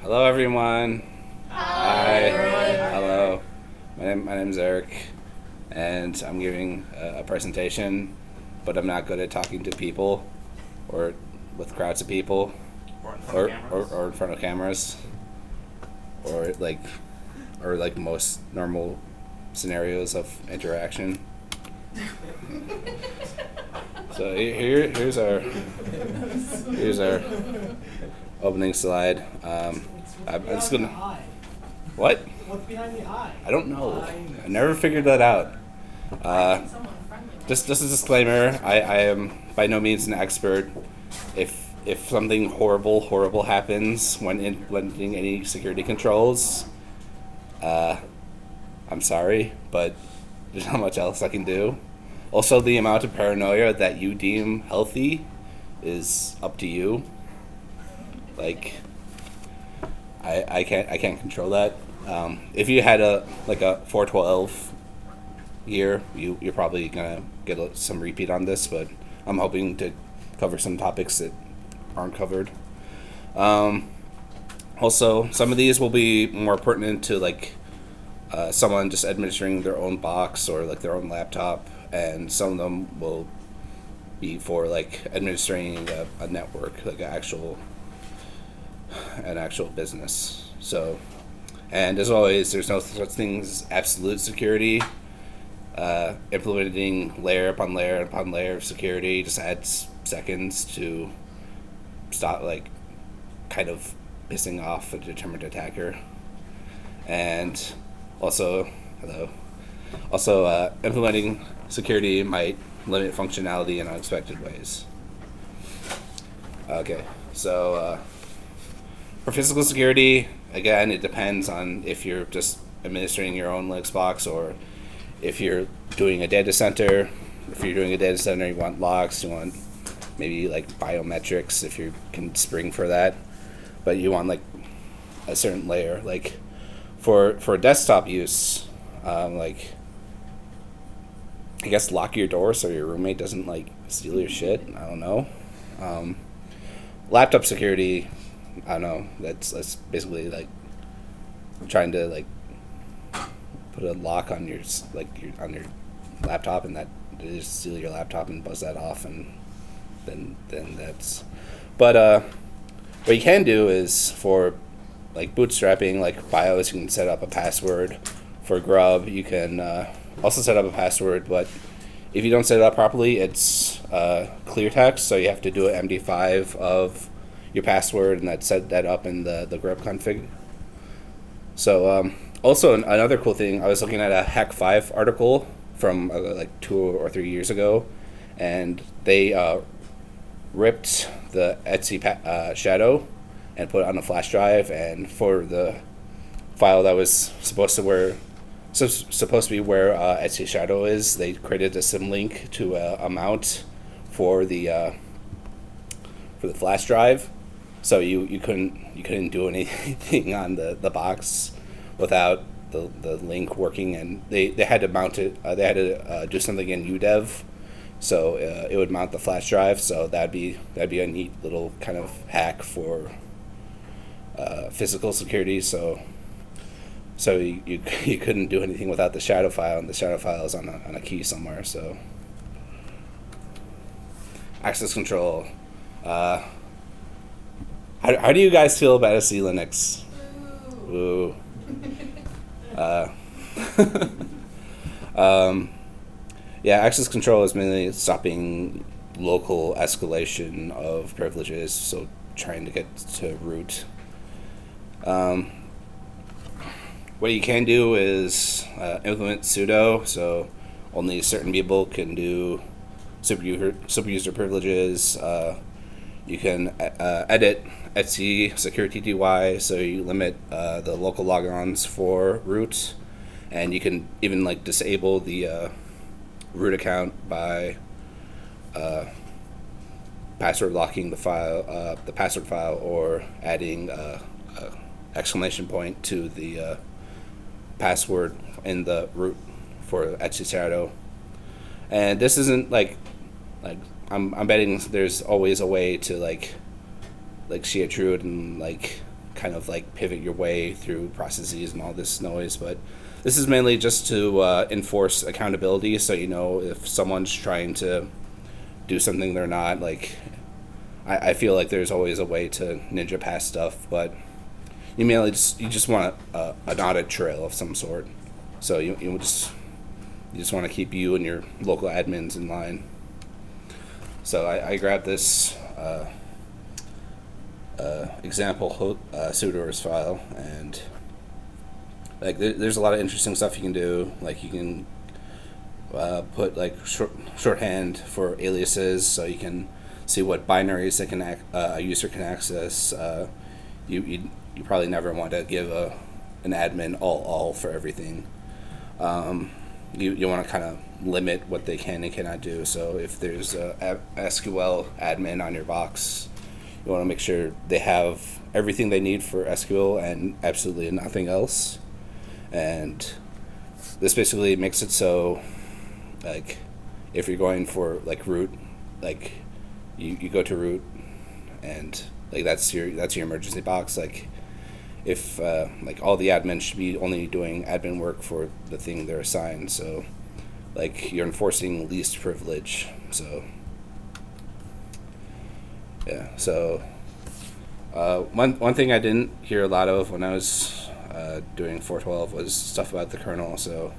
Hello, everyone. Hi. Hi. Hello. My name's Eric, and I'm giving a presentation, but I'm not good at talking to people, or with crowds of people, or in front of cameras, or like most normal scenarios of interaction. So here's our opening slide. I'm just gonna. What? What's behind the eye? I don't know. I never figured that out. Just as a disclaimer, I am by no means an expert. If something horrible happens when implementing any security controls, I'm sorry, but there's not much else I can do. Also, the amount of paranoia that you deem healthy is up to you. Like, I can't control that. If you had a 412 year, you're probably gonna get some repeat on this, but I'm hoping to cover some topics that aren't covered. Also, some of these will be more pertinent to someone just administering their own box or their own laptop, and some of them will be for administering a network, like an actual business. So, and as always, there's no such thing as absolute security. Implementing layer upon layer upon layer of security just adds seconds to stop kind of pissing off a determined attacker. And also, implementing security might limit functionality in unexpected ways. Okay, so for physical security, again, it depends on if you're just administering your own Linux box or if you're doing a data center. If you're doing a data center, you want logs, you want maybe biometrics if you can spring for that, but you want a certain layer. For desktop use, I guess lock your door so your roommate doesn't steal your shit. I don't know. Laptop security, I don't know. That's basically trying to put a lock on your on your laptop, and that they just steal your laptop and buzz that off, and then that's. But what you can do is for bootstrapping, BIOS, you can set up a password. For Grub, you can also set up a password, but if you don't set it up properly, it's clear text, so you have to do an MD5 of your password, and that set that up in the Grub config. So also another cool thing, I was looking at a Hack 5 article from 2 or 3 years ago, and they ripped the Etsy shadow and put it on a flash drive, and for the file that was supposed to be where Etsy shadow is, they created a symlink to a mount for the flash drive, so you couldn't do anything on the box without the link working, and they had to mount it. They had to do something in UDEV, so it would mount the flash drive. So that'd be a neat little kind of hack for physical security. So you couldn't do anything without the shadow file, and the shadow file is on a key somewhere. So access control. How do you guys feel about SC Linux? Ooh. Yeah, access control is mainly stopping local escalation of privileges, so trying to get to root. What you can do is implement sudo, so only certain people can do superuser privileges. You can edit Etsy security DY, so you limit the local logons for root, and you can even disable the root account by password locking the password file, or adding exclamation point to the password in the root for Etsy shadow. And this isn't I'm betting there's always a way to like see it through it and kind of like pivot your way through processes and all this noise. But this is mainly just to enforce accountability, so you know if someone's trying to do something they're not. Like, I feel like there's always a way to ninja past stuff, but you mainly just want an audit trail of some sort. So you just want to keep you and your local admins in line. So I grabbed this example sudoers file, and like there's a lot of interesting stuff you can do. Like you can put like shorthand for aliases, so you can see what binaries that a user can access. You probably never want to give an admin all for everything. You want to kind of limit what they can and cannot do. So if there's a SQL admin on your box, you want to make sure they have everything they need for SQL and absolutely nothing else. And this basically makes it so, like, if you're going for like root, like you go to root, and like that's your emergency box. Like if like all the admins should be only doing admin work for the thing they're assigned. So like you're enforcing least privilege. So yeah. So one thing I didn't hear a lot of when I was doing 412 was stuff about the kernel. So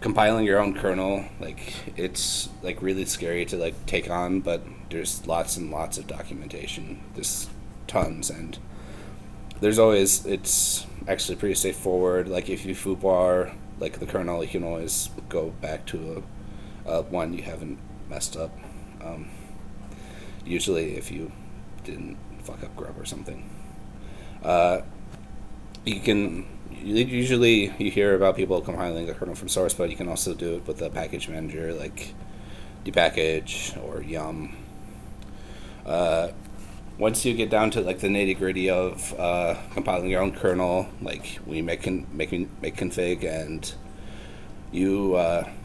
compiling your own kernel, like it's like really scary to like take on, but there's lots and lots of documentation. There's tons, and it's actually pretty straightforward. Like if you foobar like the kernel, you can always go back to a one you haven't messed up. Usually if you didn't fuck up grub or something. Usually you hear about people compiling the kernel from source, but you can also do it with a package manager like dpackage or yum. Once you get down to like the nitty-gritty of compiling your own kernel, like we make config, and you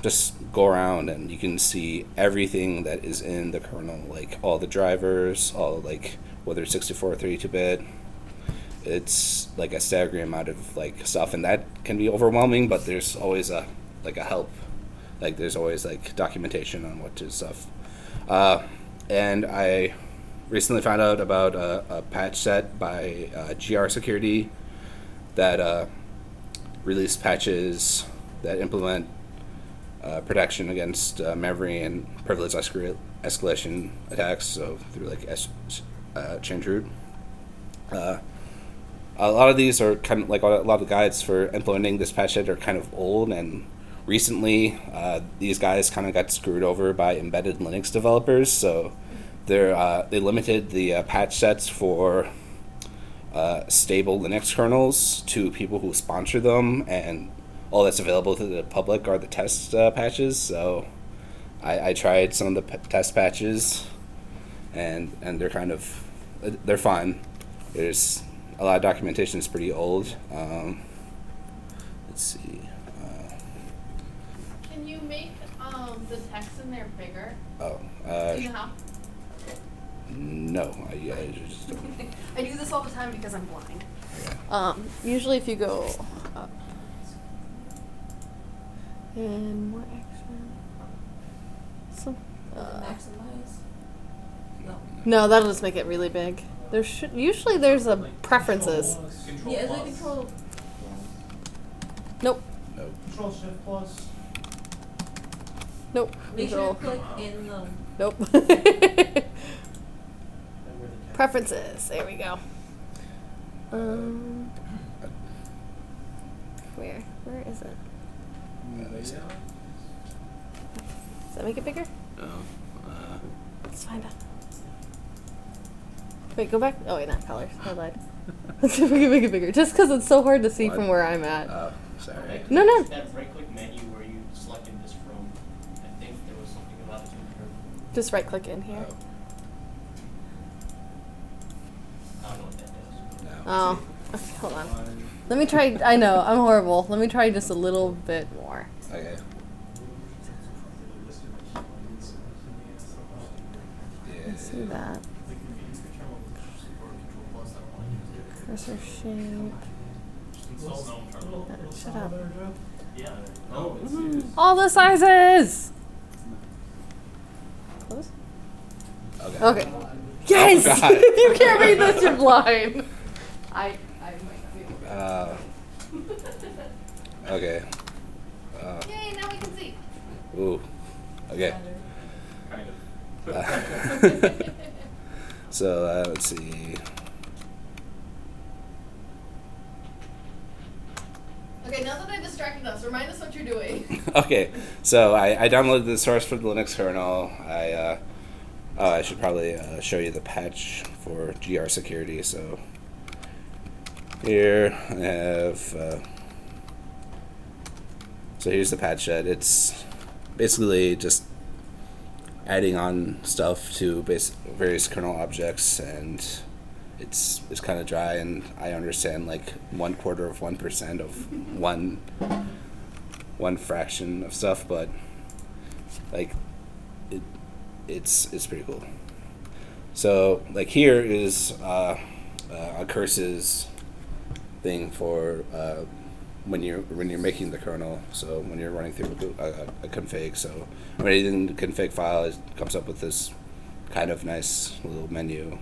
just go around and you can see everything that is in the kernel, like all the drivers, all like whether it's 64 or 32-bit. It's like a staggering amount of like stuff, and that can be overwhelming, but there's always a help. Like there's always like documentation on what to stuff. And I recently found out about a patch set by GR Security that released patches that implement protection against memory and privilege escalation attacks. So through like change root. A lot of these are kind of like a lot of the guides for implementing this patch set are kind of old, and recently these guys kind of got screwed over by embedded Linux developers. So they limited the patch sets for stable Linux kernels to people who sponsor them, and all that's available to the public are the test patches. So I tried some of the test patches, and they're fine. There's a lot of documentation is pretty old. Let's see. Can you make the text in there bigger? Oh. Do you know how? No. I just. I do this all the time because I'm blind. Okay. Usually if you go up and more action. So. Maximize? No. No, that'll just make it really big. Usually there's a preferences. Yeah, is it control? Nope. Nope. Control Shift Plus. Nope. Make sure you Control. click in the. Nope. And where the text- Preferences. There we go. Where is it? Does that make it bigger? No. Let's find out. Wait, go back. Oh wait, not colors. I lied. Let's see if we can make it bigger. Just because it's so hard to see What? from where I'm at. Oh, sorry. No. That right-click menu where you selected this from, I think there was something about it in Just right click in here. Oh. I don't know what that is. No. Oh. Okay, hold on. Let me try. I know, I'm horrible. Let me try just a little bit more. Okay. Let's see that. Cursor shape. Install terminal. Shut up. Yeah. No, it's All the sizes! Close? Okay. Okay. Yes! God. If you can't read this, you're blind. I might not be able to. Okay. Yay, now we can see. Ooh. Okay. kind of. So let's see. Okay, now that I distracted us, remind us what you're doing. Okay, so I downloaded the source for the Linux kernel. I should probably show you the patch for GR security. So here I have. So here's the patch set. It's basically just adding on stuff to various kernel objects, and it's kind of dry, and I understand like 1/4% of one fraction of stuff, but like it's pretty cool. So like here is a curses thing for when you're making the kernel. So when you're running through a config, so when you're in the config file, it comes up with this kind of nice little menu,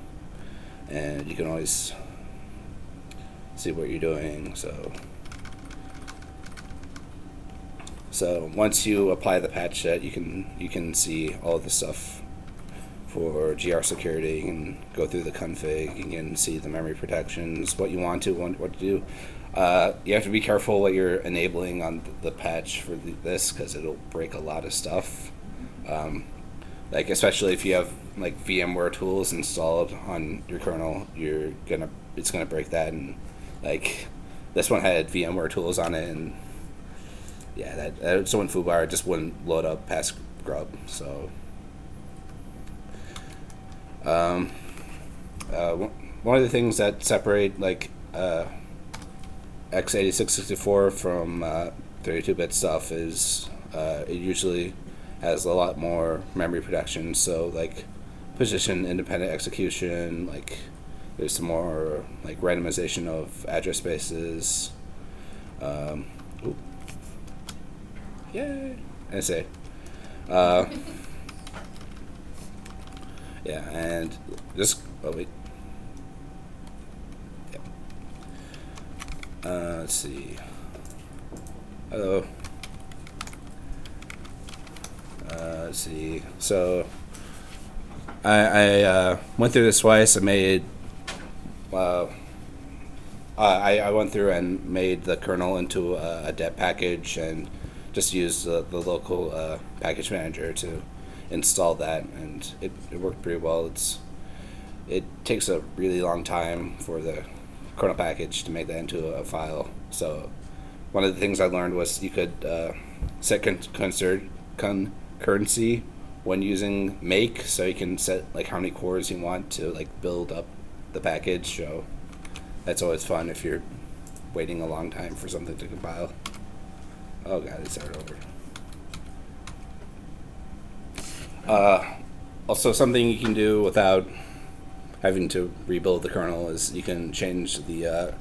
and you can always see what you're doing. So once you apply the patch set, you can see all the stuff for GR security. You can go through the config. You can see the memory protections, what you want to do. You have to be careful what you're enabling on the patch for this, because it'll break a lot of stuff. Like especially if you have like VMware tools installed on your kernel, it's gonna break that. And like this one had VMware tools on it, and yeah, so in foobar it just wouldn't load up past grub. So one of the things that separate like x86-64 from 32-bit stuff is it usually has a lot more memory protection. So like position independent execution, like there's some more like randomization of address spaces. Yay! NSA. Yeah, and just wait. Let's see. Hello. Let's see. So I went through this twice. I made. I went through and made the kernel into a det package, and just used the local package manager to install that, and it worked pretty well. It takes a really long time for the kernel package to make that into a file. So one of the things I learned was you could set concurrency when using make, so you can set like how many cores you want to like build up the package. So that's always fun if you're waiting a long time for something to compile. Oh god, it started over. Also, something you can do without having to rebuild the kernel is you can change the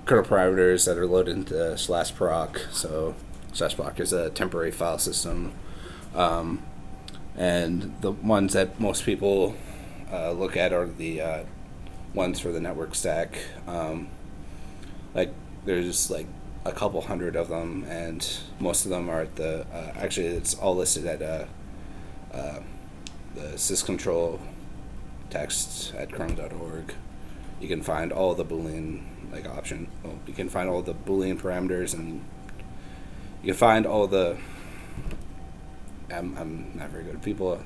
kernel parameters that are loaded into /proc. So /proc is a temporary file system, and the ones that most people look at are the ones for the network stack. Like there's like a couple hundred of them, and most of them are at the actually it's all listed at the syscontrol text at kernel.org. You can find all the Boolean like option. Well, you can find all the Boolean parameters, and you can find all the. I'm not very good at people.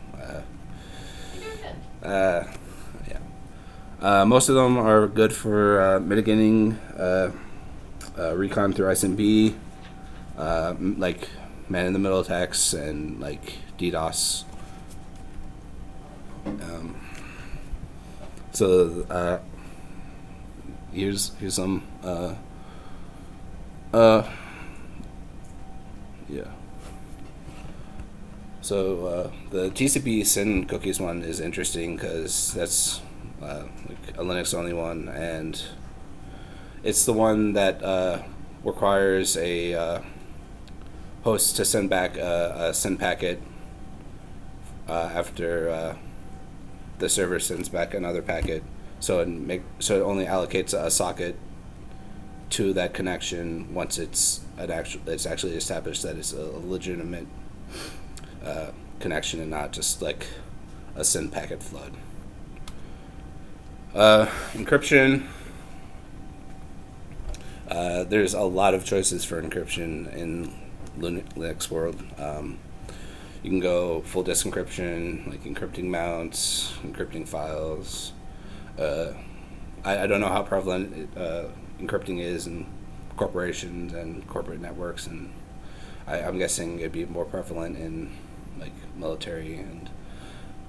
You're doing good. Yeah. Most of them are good for mitigating recon through ISMB, like man-in-the-middle attacks and like DDoS. So here's some yeah. So the TCP SYN cookies one is interesting because that's like a Linux only one, and It's the one that requires a host to send back a send packet after the server sends back another packet. So it only allocates a socket to that connection once it's actually established that it's a legitimate connection and not just like a send packet flood. Encryption. There's a lot of choices for encryption in Linux world. You can go full disk encryption, like encrypting mounts, encrypting files. I don't know how prevalent encrypting is in corporations and corporate networks, and I'm guessing it'd be more prevalent in like military and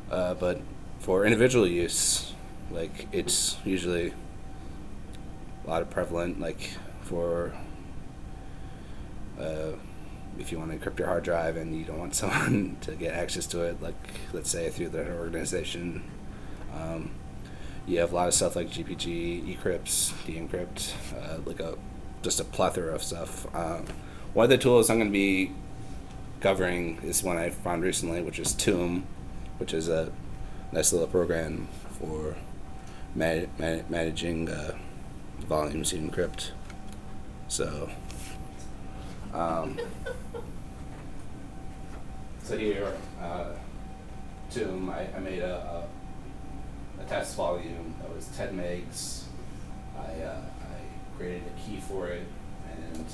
but for individual use, like it's usually a lot of prevalent, like for if you want to encrypt your hard drive and you don't want someone to get access to it, like let's say through their organization. You have a lot of stuff like GPG, eCrypts, de-encrypt, just a plethora of stuff. One of the tools I'm going to be covering is one I found recently, which is Tomb, which is a nice little program for managing volumes you encrypt. So, so here, Tomb, I made a test volume that was 10 megs. I created a key for it, and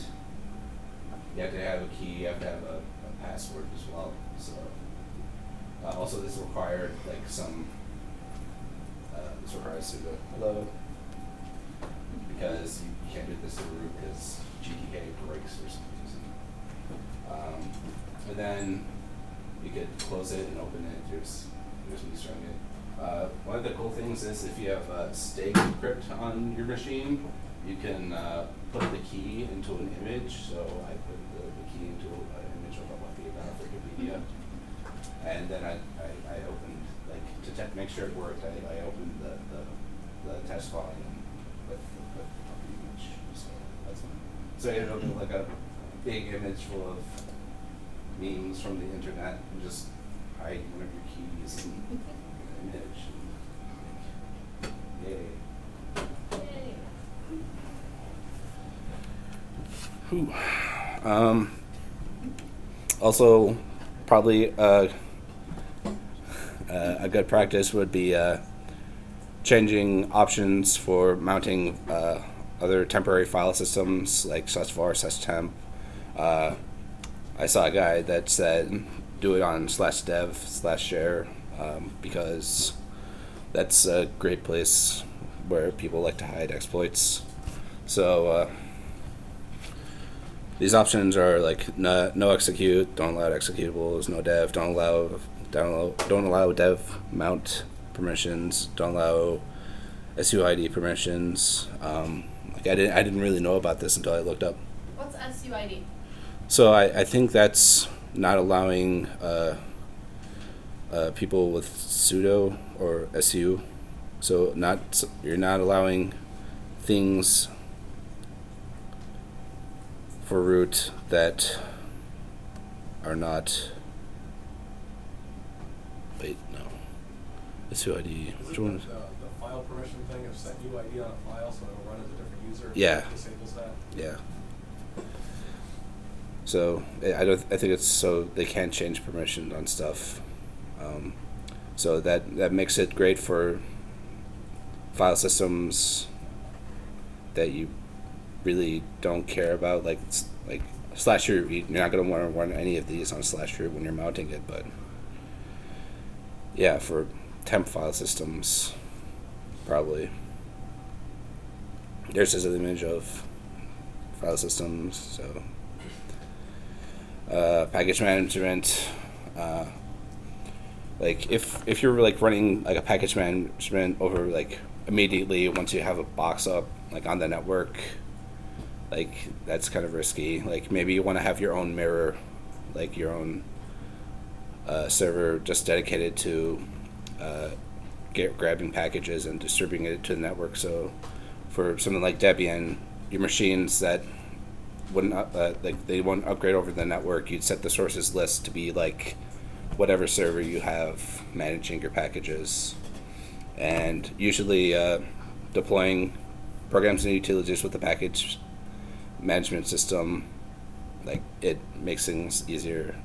you have to have a key, you have to have a password as well. So also this required like this requires sudo hello, because you can't do this through root because GTK breaks for some reason. And then you could close it and open it. Here's me starting it. One of the cool things is if you have stake encrypt on your machine, you can put the key into an image. So I put the key into an image of a Wikipedia, and then I opened, like, to make sure it worked, I opened the test volume with the image. So that's fine. So I ended up with like a big image full of memes from the internet, and just hide one of your keys and image. Yay. Whew. Also, probably a good practice would be changing options for mounting other temporary file systems like /var, /temp. I saw a guy that said do it on /dev/share because that's a great place where people like to hide exploits. So these options are like no execute, don't allow executables, no dev, don't allow dev mount permissions, don't allow SUID permissions. Like I didn't really know about this until I looked up. What's SUID? So I think that's not allowing people with sudo or su. So you're not allowing things for root that are not. Wait, no. SUID. Which one? The file permission thing of set UID on a file so it'll run as a different user. Yeah. Disables that. Yeah. So I think it's so they can't change permission on stuff. So that makes it great for file systems that you really don't care about, like /root. You're not going to want to run any of these on /root when you're mounting it, but yeah, for temp file systems, probably. There's just an image of file systems. So package management. Like if you're like running like a package management over like immediately once you have a box up like on the network, like that's kind of risky. Like maybe you want to have your own mirror, like your own server just dedicated to grabbing packages and distributing it to the network. So for something like Debian, your machines that wouldn't they won't upgrade over the network, you'd set the sources list to be like whatever server you have managing your packages, and usually deploying programs and utilities with the package management system, like it makes things easier.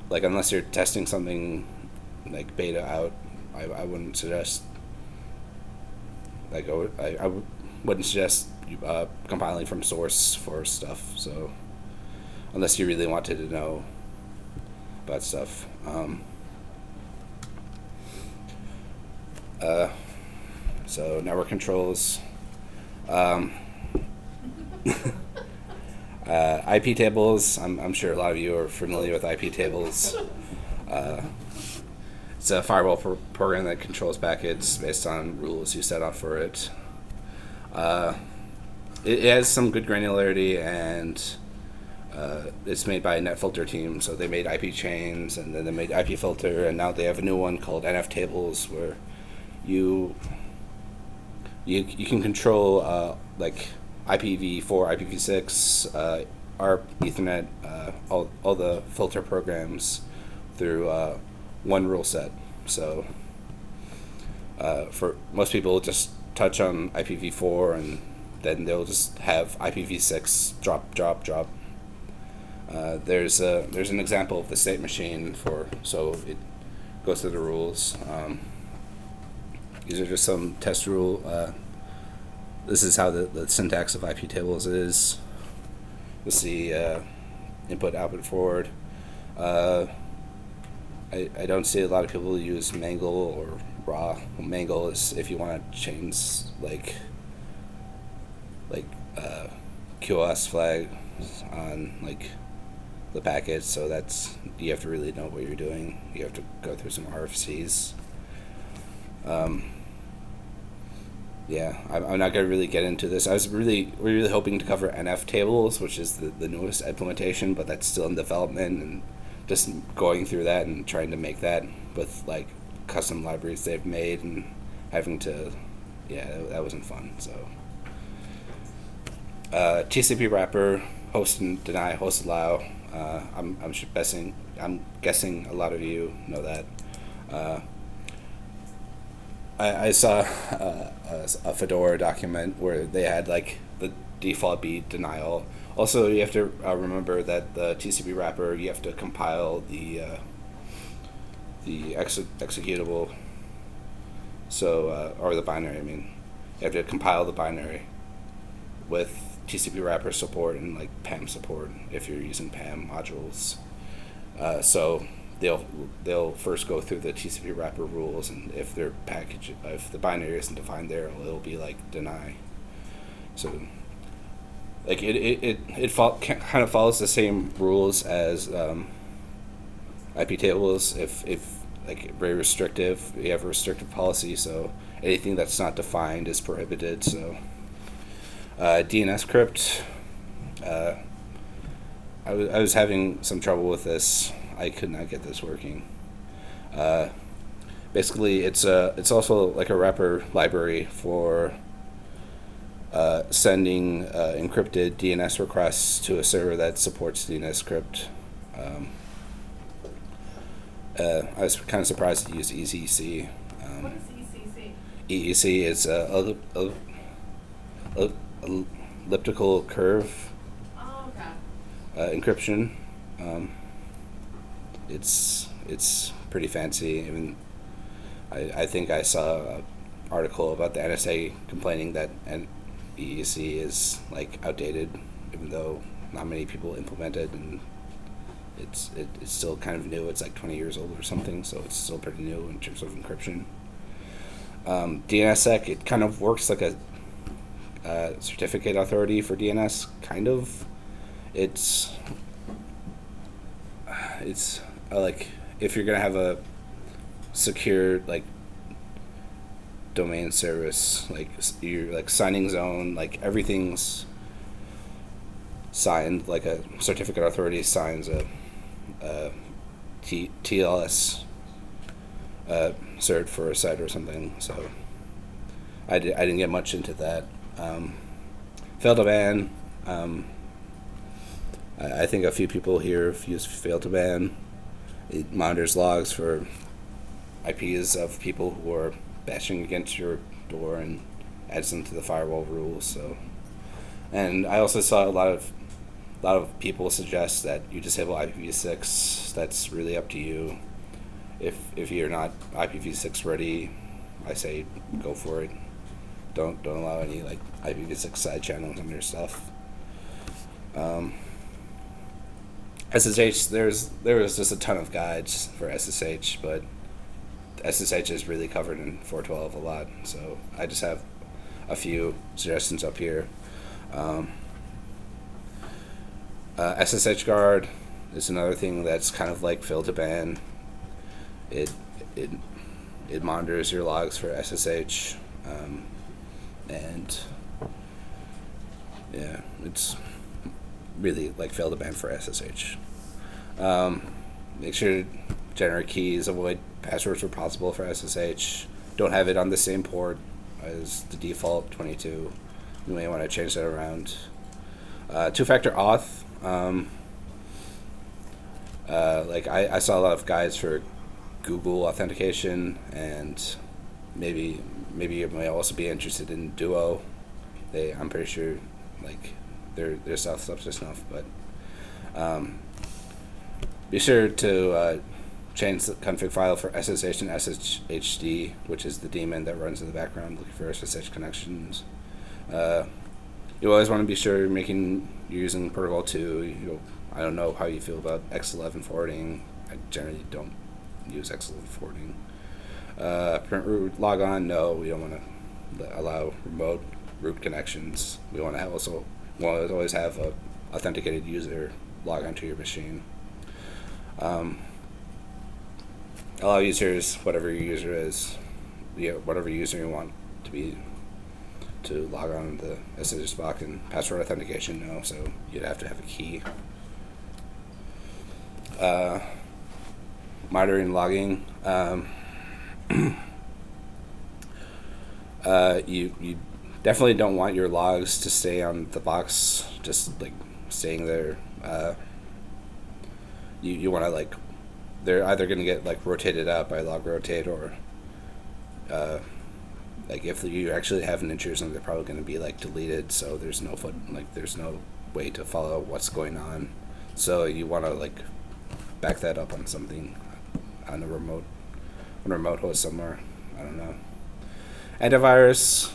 Like unless you're testing something like beta out, I wouldn't suggest I wouldn't suggest compiling from source for stuff. So unless you really wanted to know about stuff. So network controls. IP tables. I'm sure a lot of you are familiar with IP tables. It's a firewall program that controls packets based on rules you set up for it. It has some good granularity, and it's made by a NetFilter team. So they made IP chains, and then they made IP filter, and now they have a new one called NF tables, where you can control like IPv4, IPv6, ARP, Ethernet, all the filter programs through one rule set. So for most people, just touch on IPv4 and then they'll just have IPv6 drop. There's an example of the state machine so it goes through the rules. These are just some test rule. This is how the syntax of IP tables is. You'll see input, output, forward. I don't see a lot of people use mangle or raw. Mangle is if you want to change like QoS flag on like the package. So that's, you have to really know what you're doing. You have to go through some RFCs. Yeah, I'm not going to really get into this. We're really hoping to cover NF tables, which is the newest implementation, but that's still in development, and just going through that and trying to make that with like custom libraries they've made and having to, that wasn't fun. So TCP wrapper, host and deny, host allow. I'm guessing a lot of you know that. I saw a Fedora document where they had like the default be denial. Also, you have to remember that the TCP wrapper, you have to compile the executable, so or the binary. I mean, you have to compile the binary with TCP wrapper support and like PAM support if you're using PAM modules. So they'll first go through the TCP wrapper rules, and if their package, if the binary isn't defined there, it'll be like deny. So like it kind of follows the same rules as IP tables. If like very restrictive, you have a restrictive policy, so anything that's not defined is prohibited. So DNS crypt. I was having some trouble with this. I could not get this working. Basically, it's also like a wrapper library for sending encrypted DNS requests to a server that supports DNS crypt. I was kind of surprised to use ECC. What is ECC? EEC is elliptical curve Oh, okay. encryption. It's pretty fancy. I mean, I think I saw an article about the NSA complaining that EEC is like outdated, even though not many people implement it, and it's still kind of new. It's like 20 years old or something, so it's still pretty new in terms of encryption. DNSSEC, it kind of works like a certificate authority for DNS, kind of. It's like if you're gonna have a secure like domain service, like you're like signing zone, like everything's signed, like a certificate authority signs a TLS cert for a site or something. So I didn't get much into that. Fail to ban. I think a few people here have used fail to ban. It monitors logs for IPs of people who are bashing against your door and adds them to the firewall rules. So, and I also saw a lot of people suggest that you disable IPv6. That's really up to you. If you're not IPv6 ready, I say go for it. Don't allow any like IPv6 side channels on your stuff. SSH, there was just a ton of guides for SSH, but SSH is really covered in 412 a lot, so I just have a few suggestions up here. SSH guard is another thing that's kind of like fail to ban. It monitors your logs for SSH, and yeah, it's really like fail to ban for SSH. Make sure to generate keys, avoid passwords where possible for SSH. Don't have it on the same port as the default 22. You may want to change that around. Two-factor auth. Like I saw a lot of guides for Google authentication, and maybe you may also be interested in Duo. I'm pretty sure like their stuff's up to snuff, but be sure to change the config file for SSH and SSHD, which is the daemon that runs in the background looking for SSH connections. You always want to be sure you're using protocol 2. I don't know how you feel about X11 forwarding. I generally don't use X11 forwarding. Print root logon, no, we don't want to allow remote root connections. We want to always have a authenticated user log onto your machine. Allow users, whatever your user is, whatever user you want to log on to the SSH box, and password authentication, no, so you'd have to have a key. Monitoring logging. You definitely don't want your logs to stay on the box, just like staying there. You want to like, they're either going to get like rotated out by log rotate, or like if you actually have an intrusion, they're probably going to be like deleted, so there's no way to follow what's going on. So you want to like back that up on something, on a remote host somewhere. I don't know. Antivirus.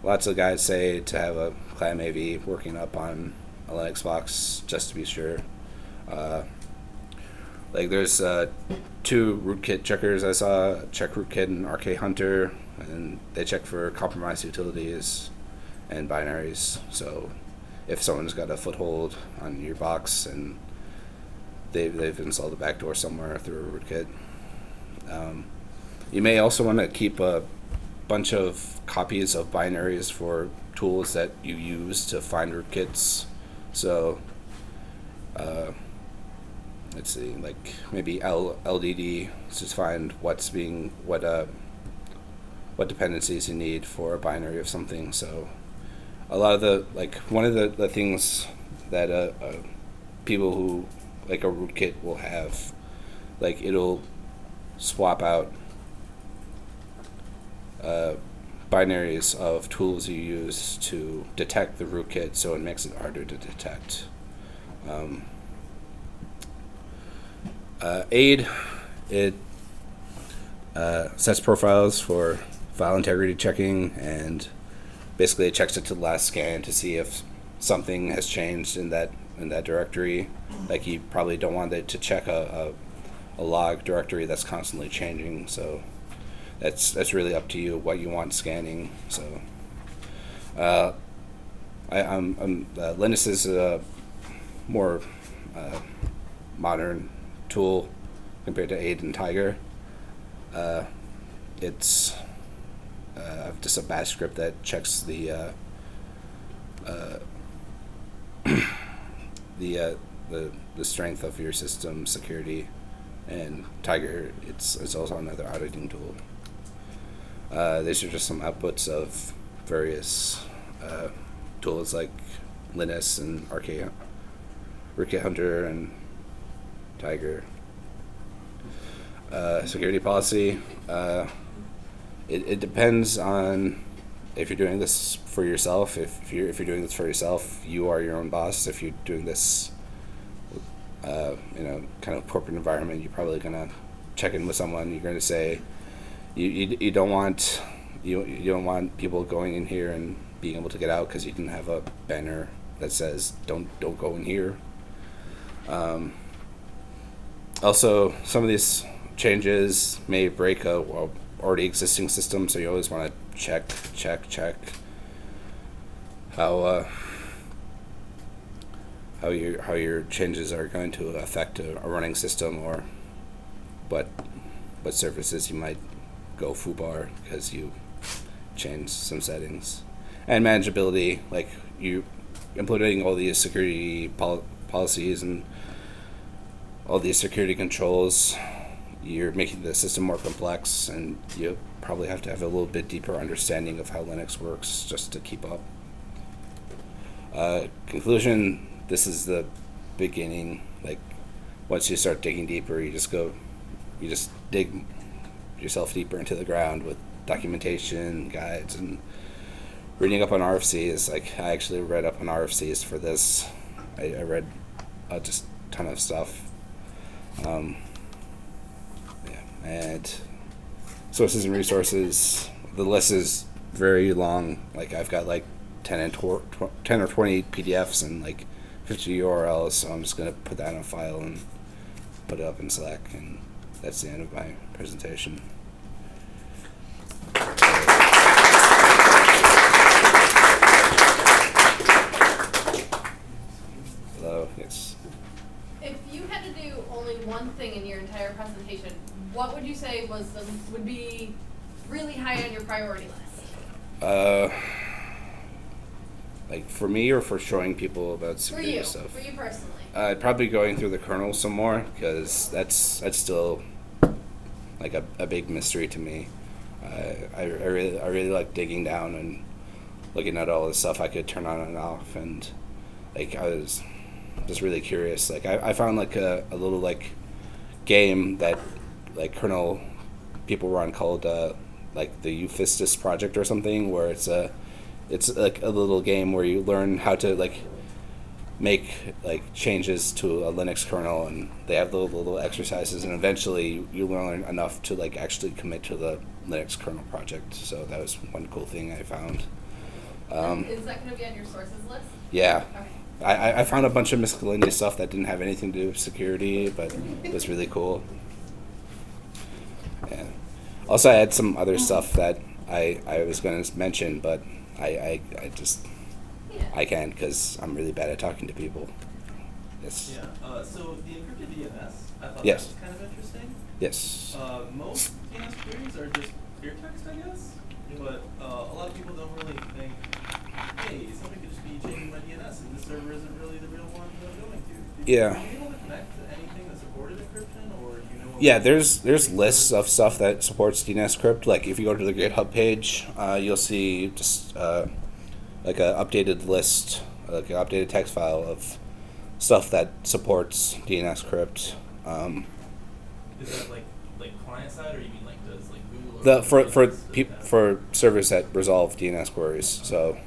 Lots of guys say to have a ClamAV working up on a Linux box just to be sure. Like there's 2 rootkit checkers I saw, Check Rootkit and RK Hunter, and they check for compromised utilities and binaries. So if someone's got a foothold on your box and they've installed a backdoor somewhere through a rootkit. You may also want to keep a bunch of copies of binaries for tools that you use to find rootkits. So let's see, like maybe LDD to find what dependencies you need for a binary of something. So a lot of the one of the things that people who like a rootkit will have, like it'll swap out binaries of tools you use to detect the rootkit, so it makes it harder to detect. AID, it sets profiles for file integrity checking, and basically it checks it to the last scan to see if something has changed in that directory. Like you probably don't want it to check a log directory that's constantly changing, so that's really up to you what you want scanning. So Linux is a more modern tool compared to AID and Tiger. It's just a bash script that checks the strength of your system security, and Tiger it's also another auditing tool. These are just some outputs of various tools like Linus and Rootkit Hunter and Tiger. Security policy. It depends on if you're doing this for yourself. If you're doing this for yourself, you are your own boss. If you're doing this, kind of corporate environment, you're probably gonna check in with someone. You're gonna say, you don't want you don't want people going in here and being able to get out because you can have a banner that says don't go in here. Also, some of these changes may break a already existing system, so you always want to check how your changes are going to affect a running system, or what services you might go foobar because you changed some settings. And manageability, like you implementing all these security policies and all these security controls, you're making the system more complex, and you probably have to have a little bit deeper understanding of how Linux works just to keep up. Conclusion, this is the beginning. Like, once you start digging deeper, you just dig yourself deeper into the ground with documentation, guides, and reading up on RFCs. Like, I actually read up on RFCs for this. I read just a ton of stuff. And sources and resources. The list is very long. Like, I've got like 10 or 20 PDFs and like 50 URLs, so I'm just going to put that in a file and put it up in Slack, and that's the end of my presentation. Hello, yes. If you had to do only one thing in your entire presentation, what would you say would be really high on your priority list? Like for me, or for showing people about security stuff? For you personally. I'd probably going through the kernel some more, because that's still like a big mystery to me. I really like digging down and looking at all the stuff I could turn on and off, and like I was just really curious. Like I found like a little like game that like kernel people run called like the Euphistus project or something, where it's like a little game where you learn how to like make like changes to a Linux kernel, and they have little exercises, and eventually you learn enough to like actually commit to the Linux kernel project. So that was one cool thing I found. Is that going to be on your sources list? Yeah. Okay. I found a bunch of miscellaneous stuff that didn't have anything to do with security, but it was really cool. Yeah. Also, I had some other stuff that I was going to mention, but I just I can't, because I'm really bad at talking to people. Yes. Yeah. So the encrypted DNS, I thought Yes. that was kind of interesting. Yes. Most DNS queries are just clear text, I guess. But a lot of people don't really think, hey, somebody could just be changing my DNS, and this server isn't really the real one that I'm going to. Yeah. Are you able to connect to anything that supported encryption, or do you know? Yeah, there's lists of stuff that supports DNS crypt. Like if you go to the GitHub page, you'll see just like an updated list, like an updated text file of stuff that supports DNS crypt. Is that like client side, or you mean like does like Google? For servers that resolve DNS queries. So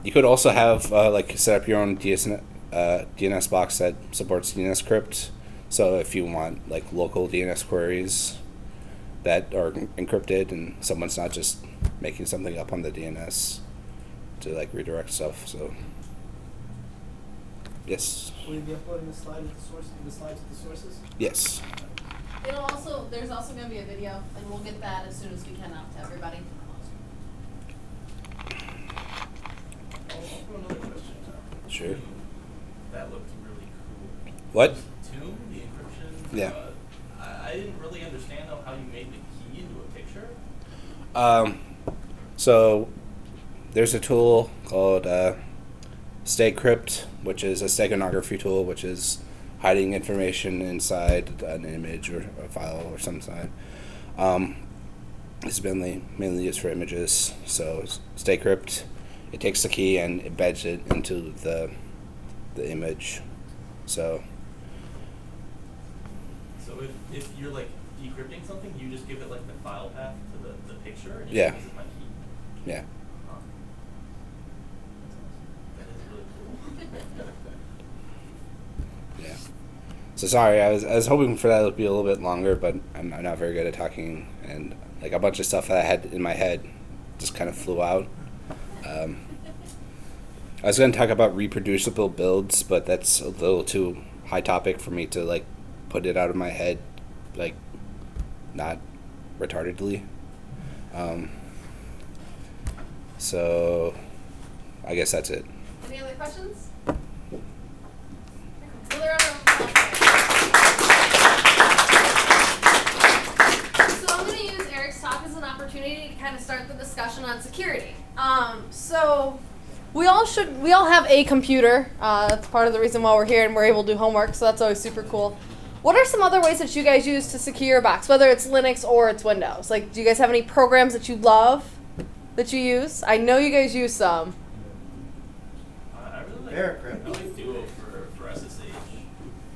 you could also have like set up your own DNS box that supports DNS crypt. So if you want like local DNS queries that are encrypted, and someone's not just making something up on the DNS to like redirect stuff. So yes. Will you be uploading the slides with the sources? Yes. There's also going to be a video, and we'll get that as soon as we can out to everybody. I'll throw another question now. Sure. That looked really cool. What? Tomb, the encryption. Yeah. I didn't really understand how you made the key into a picture. So there's a tool called StayCrypt, which is a steganography tool, which is hiding information inside an image or a file or some side. It's mainly used for images. So stay crypt. It takes the key and embeds it into the image. So if you're like decrypting something, you just give it like the file path to the picture, and it Yeah. uses my key. yeah. Huh. That is really cool. Yeah. So sorry, I was hoping for that to be a little bit longer, but I'm not very good at talking, and like a bunch of stuff that I had in my head just kind of flew out. I was going to talk about reproducible builds, but that's a little too high topic for me to like put it out of my head, like not retardedly. So I guess that's it. Any other questions? Another round of applause. So I'm going to use Eric's talk as an opportunity to kind of start the discussion on security. So we all have a computer. That's part of the reason why we're here and we're able to do homework. So that's always super cool. What are some other ways that you guys use to secure your box, whether it's Linux or it's Windows? Like, do you guys have any programs that you love that you use? I know you guys use some. I really like Eric, right? I like Duo for SSH.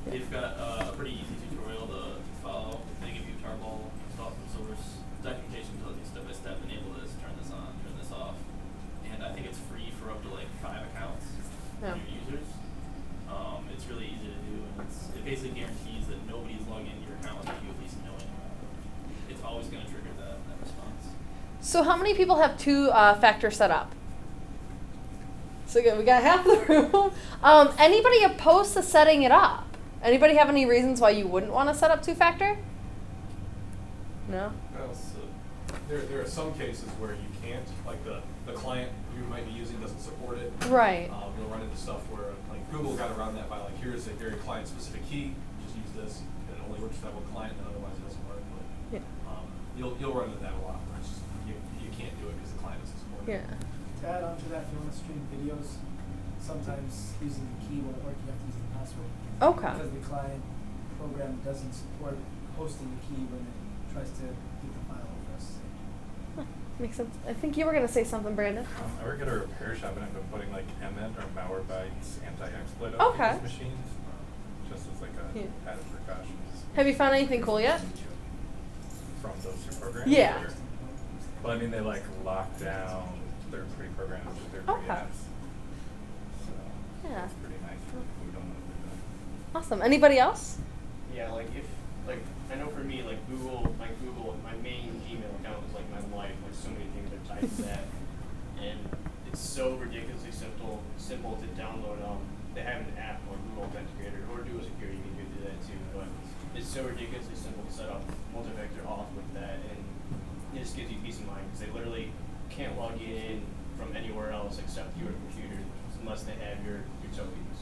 They've got a pretty easy tutorial to follow. They give you tarball, install from source. Documentation tells you step by step, enable this, turn this on, turn this off. And I think it's free for up to like 5 accounts Yeah. for your users. It's really easy to do, and it basically guarantees that nobody's logging into your account without you at least knowing about it. It's always going to trigger that response. So how many people have two-factor set up? So good, we got half the room. Anybody opposed to setting it up? Anybody have any reasons why you wouldn't want to set up two-factor? No? Well, so there are some cases where you can't, like the client you might be using doesn't support it. Right. You'll run into stuff where like Google got around that by like, here's a very client-specific key, just use this, and it only works for that one client, and otherwise it doesn't work. But Yeah. you'll run into that a lot, where it's just, you can't do it because the client doesn't support it. Yeah. To add on to that, if you want to stream videos, sometimes using the key won't work, you have to use the password. Okay. Because the client program doesn't support hosting the key when it tries to get the file address. Makes sense. I think you were going to say something, Brandon. I work at a repair shop and I've been putting like Emmet or Malwarebytes anti-exploit on Okay. people's machines, just as like a added precautions Have you found anything cool yet? from those two programs. Yeah. or- Well, I mean, they like lock down third-party programs with their Okay. apps. So Yeah. it's pretty nice for people who don't know what they're doing. Awesome. Anybody else? Yeah, like if, like, I know for me, like my main Gmail account is like my life, like so many things are tied to that. And it's so ridiculously simple to download. They have an app called Google Authenticator or Duo Security, you can do that too, but it's so ridiculously simple to set up multi-factor auth with that, and it just gives you peace of mind, because they literally can't log in from anywhere else except your computer unless they have your tokens.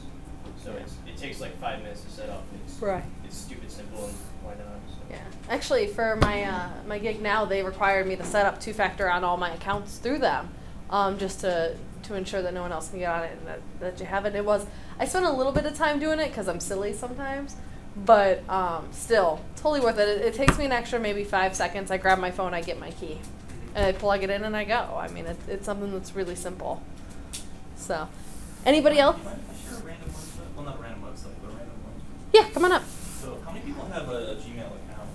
So it takes like 5 minutes to set up. It's stupid simple, and why not? So. Yeah. Actually, for my gig now, they required me to set up two-factor on all my accounts through them, just to ensure that no one else can get on it and that you have it. I spent a little bit of time doing it because I'm silly sometimes, but still, totally worth it. It takes me an extra maybe 5 seconds. I grab my phone, I get my key, and I plug it in and I go. I mean, it's something that's really simple. So, anybody else? Do you mind if I share a random website? Well, not a random website, but a random one. Yeah, come on up. So, how many people have a Gmail account?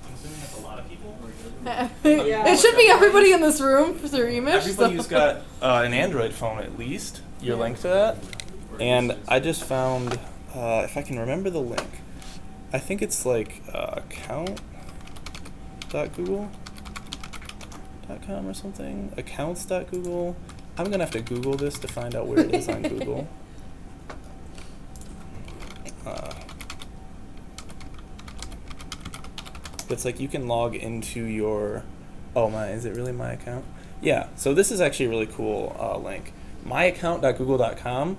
I'm assuming that's a lot of people. It should be everybody in this room through email. Everybody's got an Android phone at least. You're linked to that. And I just found, if I can remember the link, I think it's like account.google.com or something. Accounts.google. I'm going to have to Google this to find out where it is on Google. It's like you can log into your, is it really my account? Yeah, so this is actually a really cool link. myaccount.google.com.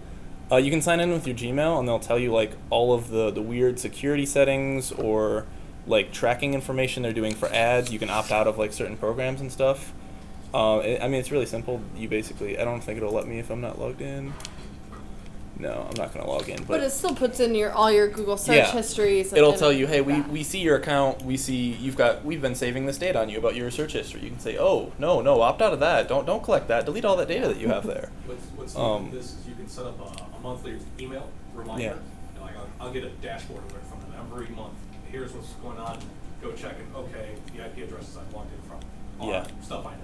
You can sign in with your Gmail and they'll tell you like all of the weird security settings or like tracking information they're doing for ads. You can opt out of like certain programs and stuff. I mean, it's really simple. You basically, I don't think it'll let me if I'm not logged in. No, I'm not gonna log in. But it still puts in all your Google search Yeah. histories. It'll and tell you, hey, everything like we see your account. We see we've been saving this data on you about your search history. You can say, oh, no, opt out of that. Don't collect that. Delete all that data that you have there. What's neat with this is you can set up a monthly email reminder. Yeah. And like I'll get a dashboard alert from them every month. Here's what's going on. Go check it. Okay, the IP addresses I've logged in from. Yeah. Stuff I know.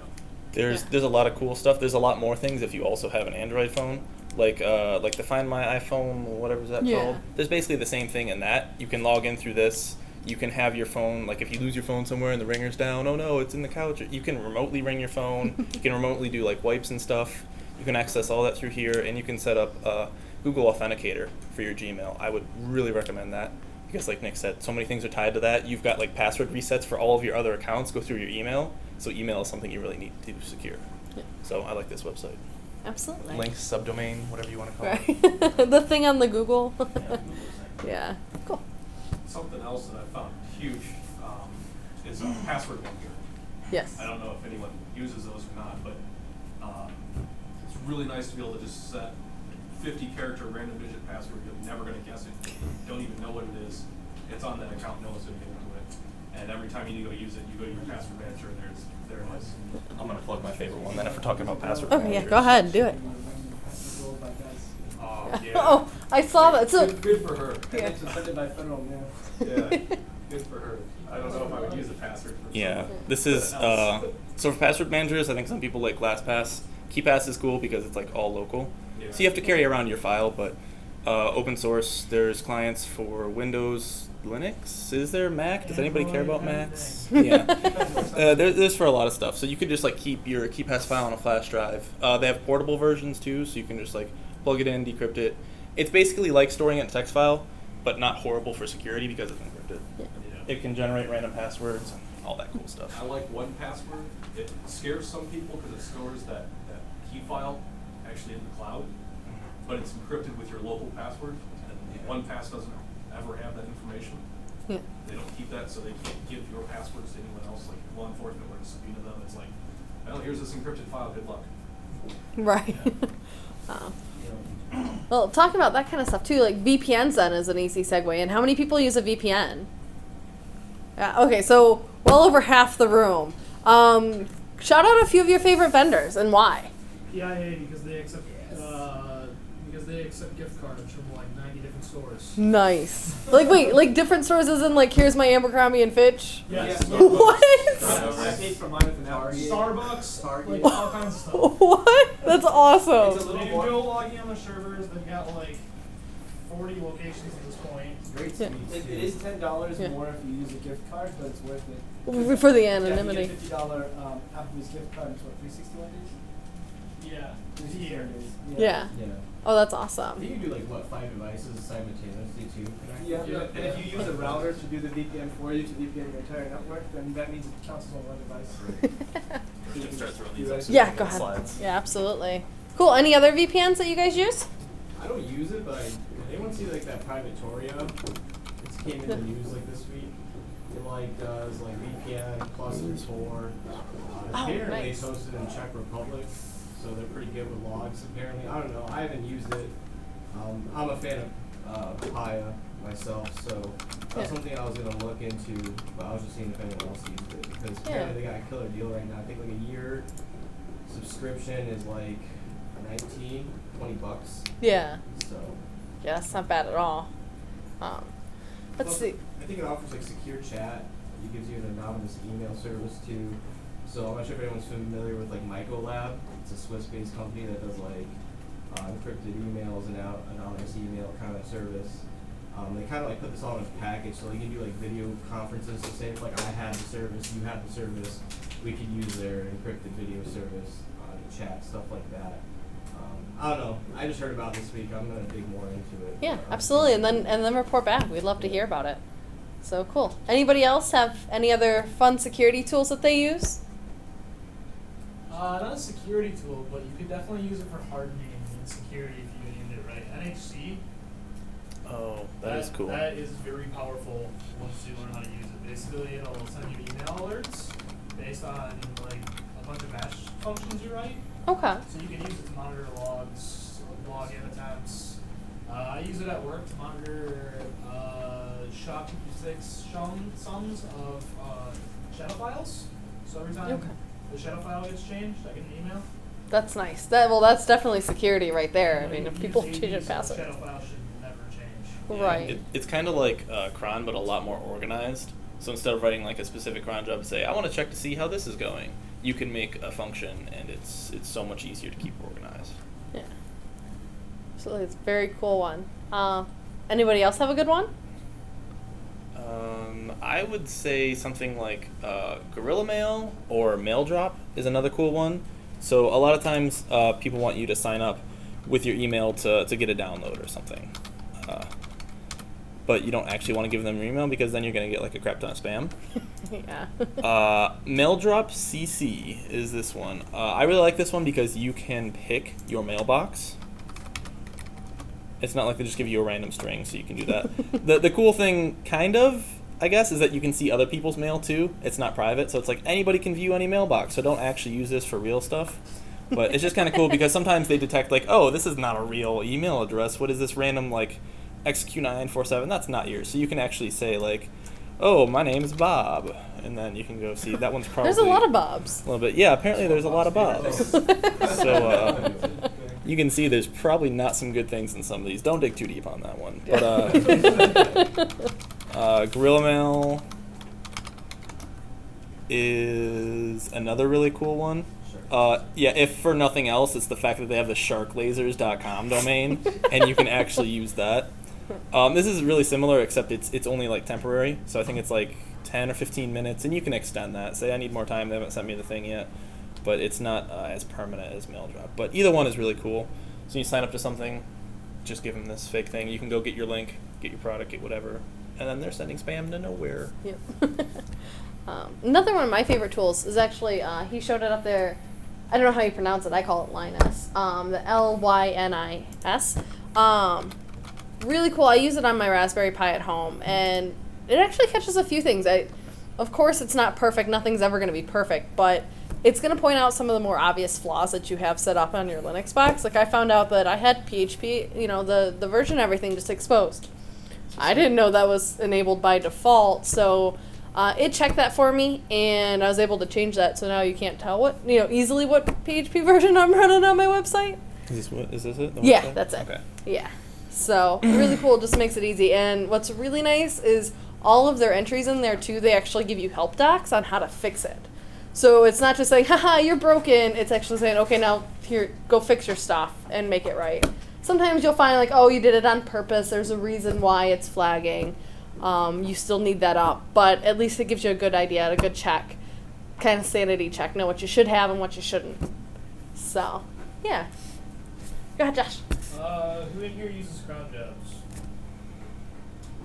There's a lot of cool stuff. There's a lot more things if you also have an Android phone, like the Find My iPhone, whatever is that called. There's basically the same thing in that. You can log in through this. You can have your phone, like if you lose your phone somewhere and the ringer's down, oh no, it's in the couch. You can remotely ring your phone. You can remotely do like wipes and stuff. You can access all that through here, and you can set up Google Authenticator for your Gmail. I would really recommend that because, like Nick said, so many things are tied to that. You've got like password resets for all of your other accounts go through your email. So email is something you really need to secure. Yeah. So I like this website. Absolutely. Links, subdomain, whatever you want to call Right. it. The thing on the Google. Yeah, Google's like- Yeah. Cool. Something else that I found huge is a password manager. Yes. I don't know if anyone uses those or not, but it's really nice to be able to just set 50-character random digit password. You're never going to guess it. You don't even know what it is. It's on that account. No one's going to get into it. And every time you need to go use it, you go to your password manager, and there it is. I'm gonna plug my favorite one. Then if we're talking about password Okay, yeah, managers. go ahead, do it. Oh, yeah. Oh, I saw that. So Good for her. Yeah. It's suspended by federal mail. Yeah, good for her. I don't know if I would use a password for Yeah, something this is else. so for password managers. I think some people like LastPass. KeyPass is cool because it's like all local. Yeah. So you have to carry around your file, but open source. There's clients for Windows, Linux. Is there Mac? Does anybody care about Macs? Yeah. There's for a lot of stuff. So you could just like keep your KeyPass file on a flash drive. They have portable versions too, so you can just like plug it in, decrypt it. It's basically like storing it in a text file, but not horrible for security because it's encrypted. Yeah. It can generate random passwords and all that cool stuff. I like 1Password. It scares some people because it stores that key file actually in the cloud, but it's encrypted with your local password, and 1Pass doesn't ever have that information. Yeah. They don't keep that, so they can't give your passwords to anyone else. Like law enforcement were to subpoena them, it's like, well, here's this encrypted file. Good luck. Right. Well, talk about that kind of stuff too. Like VPNs then is an easy segue. And how many people use a VPN? Okay, so well over half the room. Shout out a few of your favorite vendors and why. EIA because they accept gift cards from like 90 different stores. Nice. Like wait, like different stores as in like here's my Abercrombie and Fitch. Yes. What? I paid for mine with an Apple. Starbucks, like all kinds of stuff. What? That's awesome. It's a little They more. go logging on the servers. They've got like 40 locations at this point. Great Yeah. speed. It is $10 Yeah. more if you use a gift card, but it's worth it. For the Yeah, you anonymity. get $50 Applebee's gift card. It's what, 361 days? Yeah. 361 days. Yeah. Yeah. Oh, that's You awesome. can do like what, 5 devices simultaneously too? Yeah, and if you use a router to do the VPN for you, to VPN your entire network, then that means it counts as one device. We're gonna start throwing these Yeah. up. Yeah, go ahead. Slides. Yeah, absolutely. Cool. Any other VPNs that you guys use? I don't use it, but anyone see like that private Toria? It came in the news like this week. It like does like VPN clusters for. Apparently nice. it's hosted in Czech Republic, so they're pretty good with logs. Apparently, I don't know. I haven't used it. I'm a fan of Paya myself, so that's something I was gonna look into. But I was just seeing if anyone else used it because apparently they got a killer deal right now. I think like a year subscription is like $19-20. Yeah. So. Yeah, that's not bad at all. Let's see. I think it offers like secure chat. It gives you an anonymous email service too. So I'm not sure if anyone's familiar with like MycoLab. It's a Swiss-based company that does like encrypted emails and anonymous email kind of service. They kind of like put this all in a package, so you can do like video conferences. So say if like I have the service, you have the service, we could use their encrypted video service to chat, stuff like that. I don't know. I just heard about it this week. I'm gonna dig more into it. Yeah, absolutely. And then report back. We'd love to hear about it. So cool. Anybody else have any other fun security tools that they use? Not a security tool, but you could definitely use it for hardening and security if you named it right. NHC. Oh, that is cool. That is very powerful once you learn how to use it. Basically, it'll send you email alerts based on like a bunch of bash functions you write. Okay. So you can use it to monitor logs, login attempts, I use it at work to monitor SHA-256 sums of shadow files. So every time Okay. the shadow file gets changed, I get an email. That's nice. That's definitely security right there. I mean, if Use people AD, change their so passwords. shadow file should never change. Right. It's kind of like cron, but a lot more organized. So instead of writing like a specific cron job, say I want to check to see how this is going, you can make a function, and it's so much easier to keep organized. Yeah. So it's a very cool one. Anybody else have a good one? I would say something like Gorilla Mail or Mail Drop is another cool one. So a lot of times people want you to sign up with your email to get a download or something. But you don't actually want to give them your email because then you're going to get like a crap ton of spam. Yeah. Mail Drop CC is this one. I really like this one because you can pick your mailbox. It's not like they just give you a random string, so you can do that. The cool thing, kind of, I guess, is that you can see other people's mail too. It's not private, so it's like anybody can view any mailbox, so don't actually use this for real stuff. But it's just kind of cool because sometimes they detect like, oh, this is not a real email address. What is this random like XQ947? That's not yours. So you can actually say like, oh, my name is Bob, and then you can go see that one's probably. There's a lot of Bobs. A little bit, yeah. Apparently, there's a lot of Bobs. So you can see there's probably not some good things in some of these. Don't dig too deep on that one. But Gorilla Mail is another really cool one. Yeah, if for nothing else, it's the fact that they have the sharklasers.com domain, and you can actually use that. This is really similar, except it's only like temporary. So I think it's like 10 or 15 minutes, and you can extend that. Say I need more time. They haven't sent me the thing yet, but it's not as permanent as Mail Drop. But either one is really cool. So you sign up to something, just give them this fake thing. You can go get your link, get your product, get whatever, and then they're sending spam to nowhere. Yep. Another one of my favorite tools is actually he showed it up there. I don't know how you pronounce it. I call it Linus. The Lynis. Really cool. I use it on my Raspberry Pi at home, and it actually catches a few things. Of course, it's not perfect. Nothing's ever going to be perfect, but it's going to point out some of the more obvious flaws that you have set up on your Linux box. Like I found out that I had PHP, the version and everything just exposed. I didn't know that was enabled by default, so it checked that for me, and I was able to change that. So now you can't tell easily what PHP version I'm running on my website. Is this it? The Yeah, website? that's it. Okay. Yeah. So really cool. Just makes it easy. And what's really nice is all of their entries in there too. They actually give you help docs on how to fix it. So it's not just like, haha, you're broken. It's actually saying, okay, now here, go fix your stuff and make it right. Sometimes you'll find like, oh, you did it on purpose. There's a reason why it's flagging. You still need that up, but at least it gives you a good idea, a good check, kind of sanity check. Know what you should have and what you shouldn't. So, yeah. Go ahead, Josh. Who in here uses cron jobs?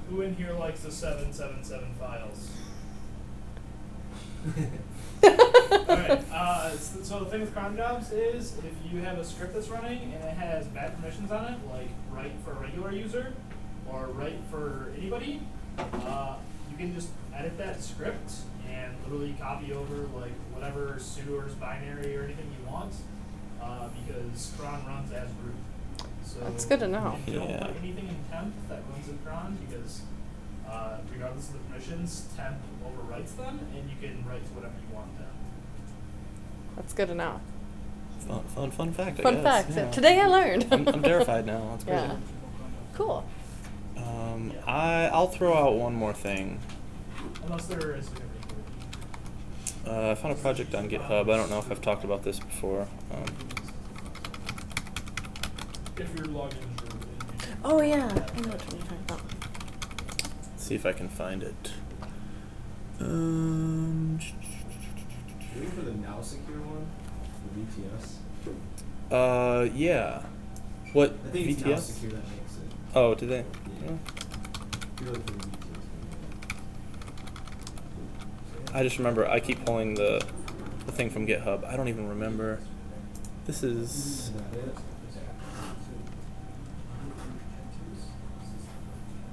Who in here likes the 777 files? Alright, so the thing with cron jobs is if you have a script that's running and it has bad permissions on it, like write for a regular user or write for anybody, you can just edit that script and literally copy over like whatever sudoers binary or anything you want, because cron runs as root. So That's good to know. you don't Yeah. put anything in temp that runs in cron because regardless of the permissions, temp overwrites them, and you can write to whatever you want them. That's good to know. Fun fact. I Fun guess. fact. Yeah. Today I learned. I'm terrified now. That's crazy. Yeah. Cool. I'll throw out one more thing. Unless there is I found a project on GitHub. I don't know if I've talked about this before. if you're logged in. Oh yeah, I know what you're talking about. Let's see if I can find it. Are you for the now secure one? The VTS? Yeah. What, I think it's now VTS? secure that makes it. Oh, did they? Yeah. You're looking for the VTS. I just remember I keep pulling the thing from GitHub. I don't even remember. This is. Is that it?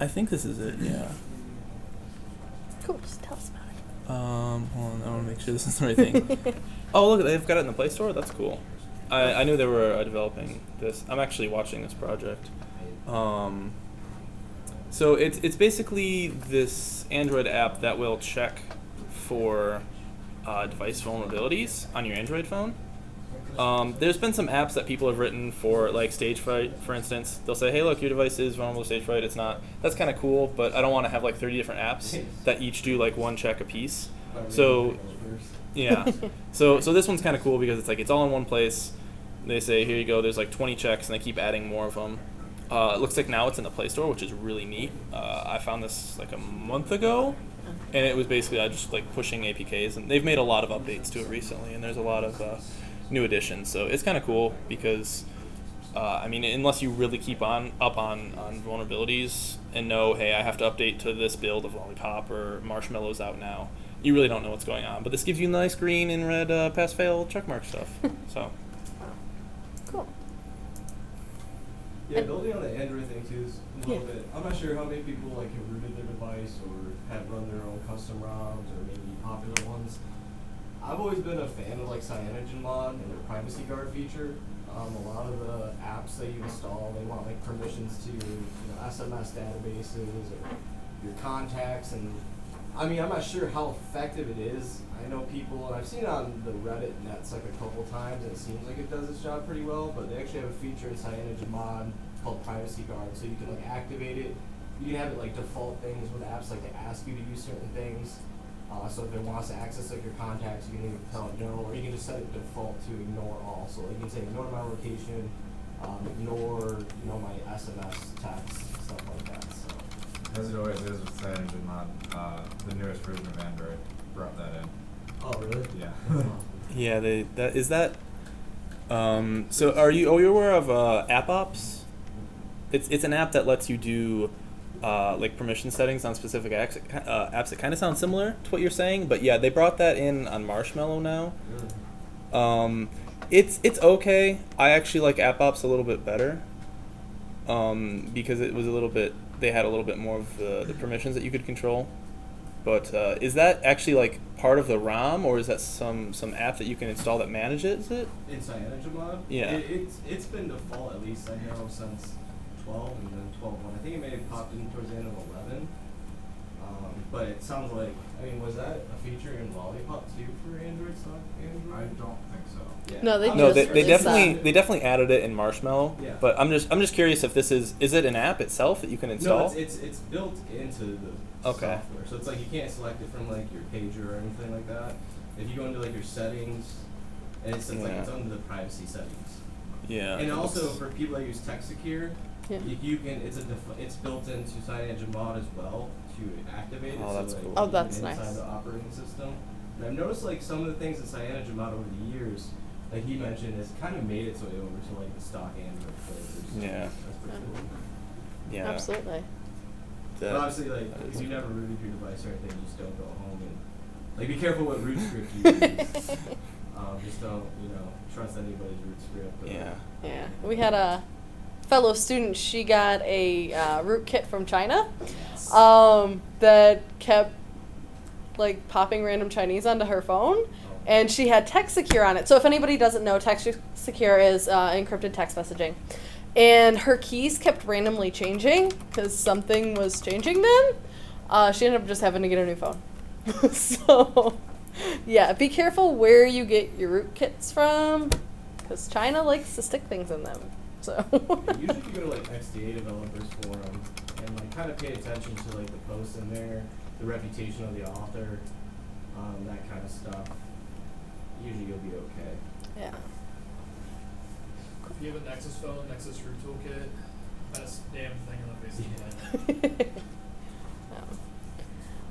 I think this is it. Yeah. Cool. Just tell us about it. Hold on. I want to make sure this is the right thing. Oh, look, they've got it in the Play Store. That's cool. I knew they were developing this. I'm actually watching this project. So it's basically this Android app that will check for device vulnerabilities on your Android phone. There's been some apps that people have written for, like stage fright, for instance. They'll say, hey, look, your device is vulnerable to stage fright. It's not. That's kind of cool, but I don't want to have like 30 different apps that each do like one check a piece. So, yeah. So this one's kind of cool because it's like it's all in one place. They say, here you go, there's like 20 checks, and they keep adding more of them. It looks like now it's in the Play Store, which is really neat. I found this like a month ago, and it was basically just like pushing APKs, and they've made a lot of updates to it recently, and there's a lot of new additions. So it's kind of cool because, I mean, unless you really keep up on vulnerabilities and know, hey, I have to update to this build of Lollipop or Marshmallow's out now, you really don't know what's going on. But this gives you nice green and red pass-fail checkmark stuff. So. Cool. Yeah, building on the Android thing too is a little bit. I'm not sure how many people like have rooted their device or have run their own custom ROMs or maybe popular ones. I've always been a fan of like CyanogenMod and their privacy guard feature. A lot of the apps that you install, they want like permissions to SMS databases or your contacts, and I mean, I'm not sure how effective it is. I know people, and I've seen it on the Reddit nets like a couple times, and it seems like it does its job pretty well, but they actually have a feature in CyanogenMod called Privacy Guard, so you can like activate it. You can have it like default things with apps like to ask you to use certain things. So if it wants to access like your contacts, you can either tell it no, or you can just set it default to ignore all. So you can say ignore my location, ignore my SMS text, stuff like that. So. As it always is with CyanogenMod, the newest version of Android brought that in. Oh really? Yeah. Yeah, so are you aware of AppOps? It's an app that lets you do like permission settings on specific apps. It kind of sounds similar to what you're saying, but yeah, they brought that in on Marshmallow now. It's okay. I actually like AppOps a little bit better because it was they had a little bit more of the permissions that you could control. But is that actually like part of the ROM, or is that some app that you can install that manages it? In CyanogenMod? Yeah. It's been default at least I know since 12 and then 12.1. I think it may have popped in towards the end of 11. But it sounds like, I mean, was that a feature in Lollipop too for Android stock? I don't think so. Yeah. No, they No, just they released definitely definitely added it in Marshmallow. Yeah. But I'm just curious if this is it an app itself that you can install? No, it's built into the Okay. software. So it's like you can't select it from like your pager or anything like that. If you go into like your settings, and it's like it's under the privacy settings. Yeah. And also for people that use TextSecure, Yeah. you can it's built into CyanogenMod as well to activate it. Oh, that's so cool. like, Oh, that's inside nice. the operating system. And I've noticed like some of the things in CyanogenMod over the years, like he mentioned, has kind of made its way over to like the stock Android flavors. Yeah. That's pretty cool. Yeah. Absolutely. But obviously, like, if you never rooted your device or anything, just don't go home and, like, be careful what root script you use. Just don't, trust anybody's root script. Yeah. Yeah, we had a fellow student. She got a rootkit from China that kept like popping random Chinese onto her phone, and she had TextSecure on it. So if anybody doesn't know, TextSecure is encrypted text messaging. And her keys kept randomly changing because something was changing them. She ended up just having to get a new phone. So, yeah, be careful where you get your rootkits from because China likes to stick things in them. So. Usually you go to like XDA developers forum and like kind of pay attention to like the posts in there, the reputation of the author, that kind of stuff. Usually you'll be okay. Yeah. If you have a Nexus phone, Nexus root toolkit, best damn thing on the face of the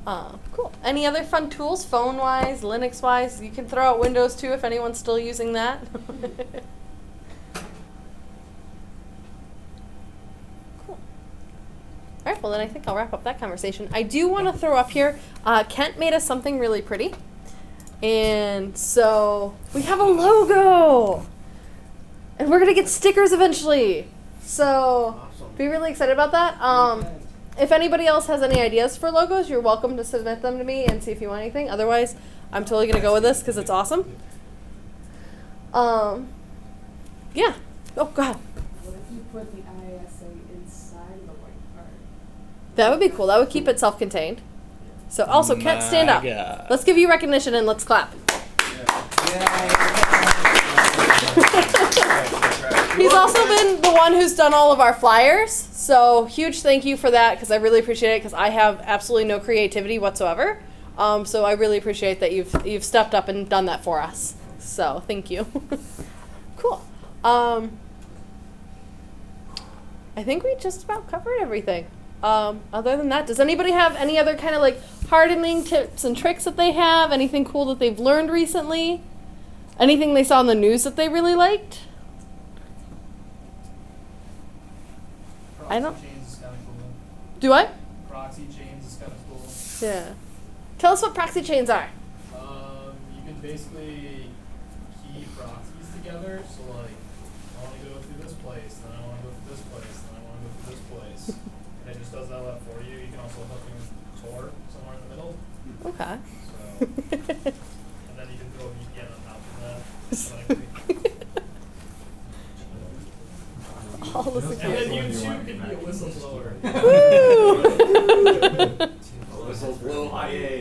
planet. Cool. Any other fun tools, phone-wise, Linux-wise? You can throw out Windows too if anyone's still using that. Cool. All right, well then I think I'll wrap up that conversation. I do want to throw up here, Kent made us something really pretty. And so we have a logo! And we're going to get stickers eventually. So be really excited about that. If anybody else has any ideas for logos, you're welcome to submit them to me and see if you want anything. Otherwise, I'm totally going to go with this because it's awesome. Yeah. Oh, go ahead. What if you put the IASA inside the white card? That would be cool. That would keep it self-contained. So also, Kent, stand up. God. Let's give you recognition and let's clap. He's also been the one who's done all of our flyers. So huge thank you for that because I really appreciate it because I have absolutely no creativity whatsoever. So I really appreciate that you've stepped up and done that for us. So thank you. Cool. I think we just about covered everything. Other than that, does anybody have any other kind of like hardening tips and tricks that they have? Anything cool that they've learned recently? Anything they saw in the news that they really liked? I don't. Proxy chains is kind of cool. Do I? Proxy chains is kind of cool. Yeah. Tell us what proxy chains are. You can basically key proxies together. So like, I want to go through this place, then I want to go through this place, then I want to go through this place, and it just does all that for you. You can also hook in Tor somewhere in the middle. Okay. So, and then you can throw a VPN on top of that. All the And security. then you too can be a whistleblower. Whistleblow IA.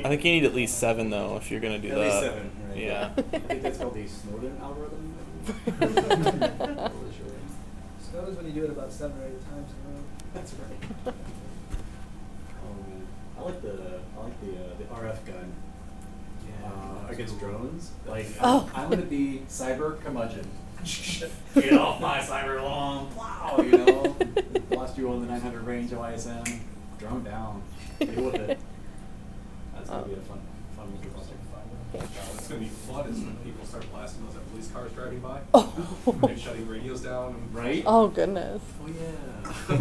I think you need at least 7 though if you're gonna do At that. least 7, right? Yeah. I think that's called the Snowden algorithm. So that was when you do it about 7 or 8 times in a row. That's right. I like the RF gun. Against drones. Like, Oh. I'm gonna be cyber curmudgeon. Get off my cyber lawn, plow, you know. Lost you on the 900 range of ISM. Drone down. Deal with it. That's gonna be a fun mission project. What's going to be fun is when people start blasting those at police cars driving by. Oh. And shutting radios down. And Right? Oh goodness. Oh yeah.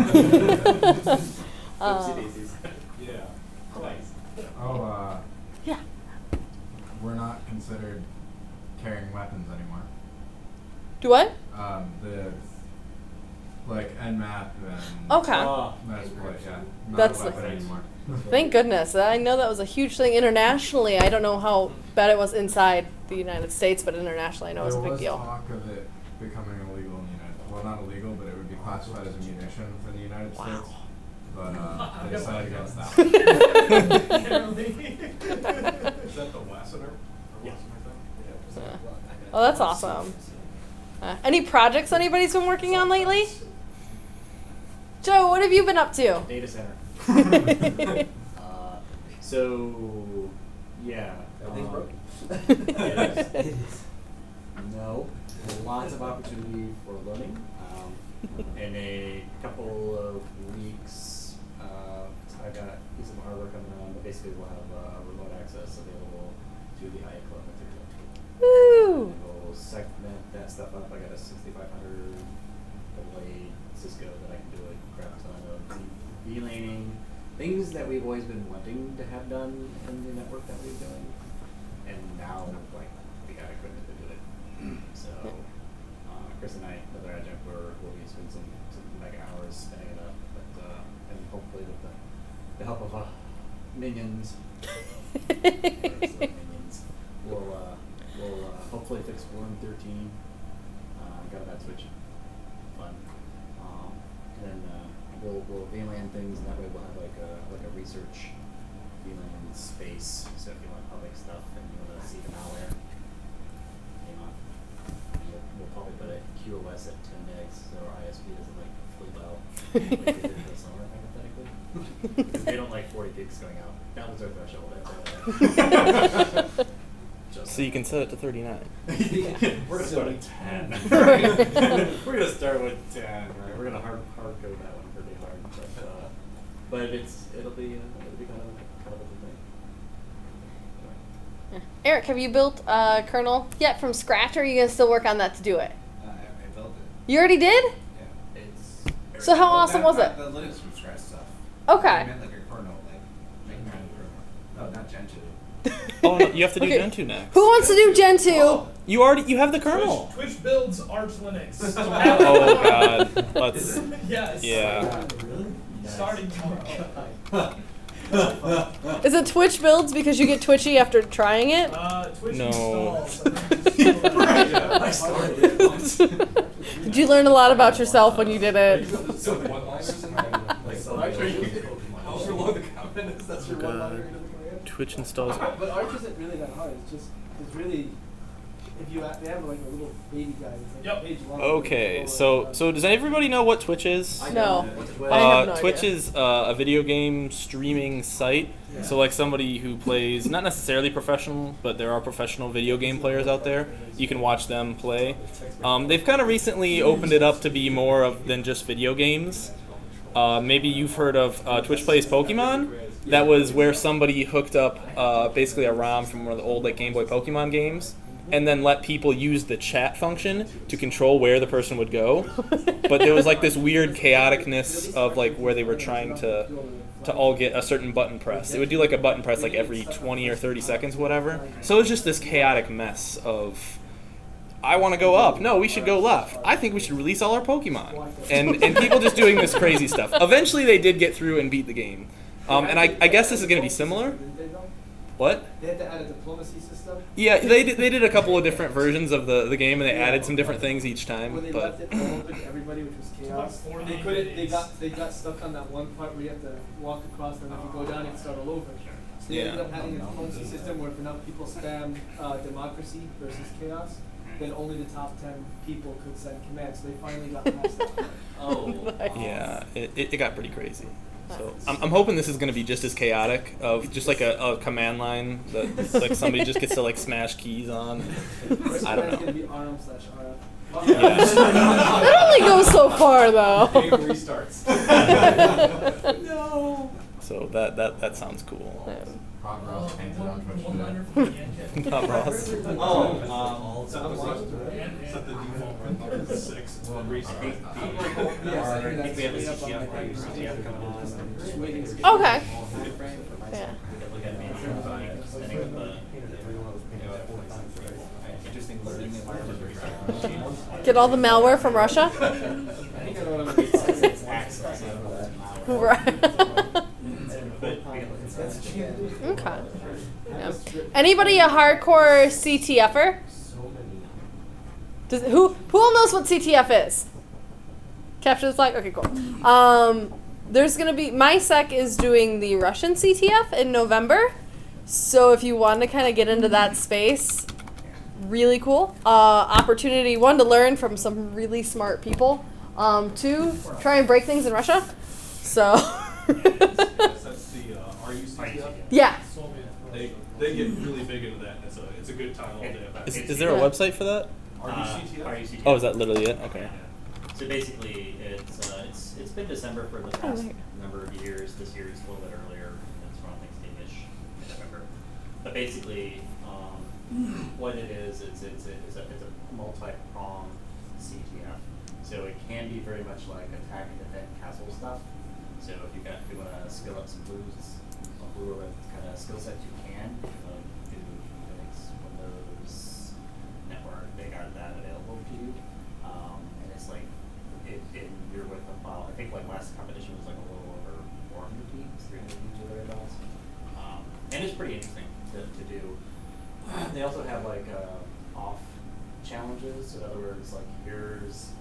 Oopsie daisies. Yeah. Nice. Oh, Yeah. we're not considered carrying weapons anymore. Do what? The like NMAP and Okay. Metasploit, yeah, not That's a weapon like- anymore. Thank goodness. I know that was a huge thing internationally. I don't know how bad it was inside the United States, but internationally I know it was a big deal. There was talk of it becoming illegal in the United well, not illegal, but it would be classified as a munition within the United States. But they decided against that one. Is that the Wassenaar? Yeah. Oh, that's awesome. Any projects anybody's been working on lately? Joe, what have you been up to? Data center. So, yeah. Everything's broken. No. Lots of opportunity for learning. In a couple of weeks, I got a piece of hardware coming on, but basically we'll have remote access available to the IA Club material. Woo! We'll segment that stuff up. I got a 6500 blade Cisco that I can do a crap ton of VLANing, things that we've always been wanting to have done in the network that we're doing, and now like we got equipment to do it. So Chris and I, another adjunct, we'll be spending some mega hours spinning it up, but and hopefully with the help of minions, we'll hopefully fix 113. Got that switch. Fun. And then we'll VLAN things, and that way we'll have like a research VLAN space. So if you want public stuff and you want to see the malware, hang on. We'll probably put a QoS at 10 megs so our ISP doesn't like flip out like they did this summer, hypothetically. Because they don't like 40 gigs going out. That was our threshold. So you can set it to 39. We're gonna start at 10. We're gonna start with 10. Right? We're gonna hard code that one pretty hard, but it'll be kind of a good thing. Eric, have you built kernel yet from scratch, or are you gonna still work on that to do it? I built it. You already did? Yeah. It's. So how awesome was it? The Linux from scratch stuff. Okay. I meant like a kernel, like making your own kernel. No, not Gentoo. Oh, no, you have to do Okay. Gentoo next. Who wants to do Gen 2? You have the kernel. Twitch builds Arch Linux. So Oh god. Let's. Yes. Yeah. Starting tomorrow. Is it Twitch builds because you get twitchy after trying it? Twitch No. installs. Did you learn a lot about yourself when you did it? So one-liners in there? How long the comment is? That's your one-liner into the command? Twitch installs. But Arch isn't really that hard. It's really, if they have like a little baby guy. It's like a page long. Okay, so does everybody know what Twitch is? No. I have no Twitch idea. is a video game streaming site. Yeah. So like somebody who plays, not necessarily professional, but there are professional video game players out there. You can watch them play. They've kind of recently opened it up to be more than just video games. Maybe you've heard of Twitch Plays Pokemon. That was where somebody hooked up basically a ROM from one of the old like Game Boy Pokemon games, and then let people use the chat function to control where the person would go. But there was like this weird chaoticness of like where they were trying to all get a certain button press. It would do like a button press like every 20 or 30 seconds, whatever. So it was just this chaotic mess of, I want to go up. No, we should go left. I think we should release all our Pokemon. And people just doing this crazy stuff. Eventually they did get through and beat the game. And I guess this is going to be similar. What? They had to add a diplomacy system. Yeah, they did a couple of different versions of the game, and they added some different things each time. When they But left it all open to everybody, which was chaos. They couldn't. They got stuck on that one part where you have to walk across, and if you go down, you start all over. So they ended up having a diplomacy system where if enough people spam democracy versus chaos, then only the top 10 people could send commands. So they finally got past that. yeah, it got pretty crazy. So I'm hoping this is going to be just as chaotic of just like a command line that like somebody just gets to like smash keys on. I don't It's know. gonna be RM/RF. It only goes so far though. Game restarts. No. So that sounds cool. Hot Ross painted on Twitch today. Hot Ross. Set the default print number to 6. Well, Restart. I think we have a CTF coming on. Okay. Yeah. Look at maybe setting up interesting learning environment. Get all the malware from Russia? It's access for that malware. Right. Okay. Yeah. Anybody a hardcore CTFer? Who all knows what CTF is? Capture the flag? Okay, cool. There's gonna be, my sec is doing the Russian CTF in November. So if you want to kind of get into that space, really cool. Opportunity, one, to learn from some really smart people. Two, try and break things in Russia. So. That's the RUCTF? Yeah. They get really big into that, and it's a good time all day. Is there a website for that? RUCTF. Oh, is that literally it? Okay. So basically, it's been December for the past number of years. This year it's a little bit earlier. It's around Thanksgiving-ish in November. But basically, what it is, it's a multi-pronged CTF. So it can be very much like attack and defend castle stuff. So if you want to skill up some blues, or what kind of skill sets you can, do Linux, Windows, network, they got that available to you. And it's like, you're with about, I think like last competition was like a little over 400 teams, 300 teams or thereabouts. And it's pretty interesting to do. They also have like off challenges. In other words, like here is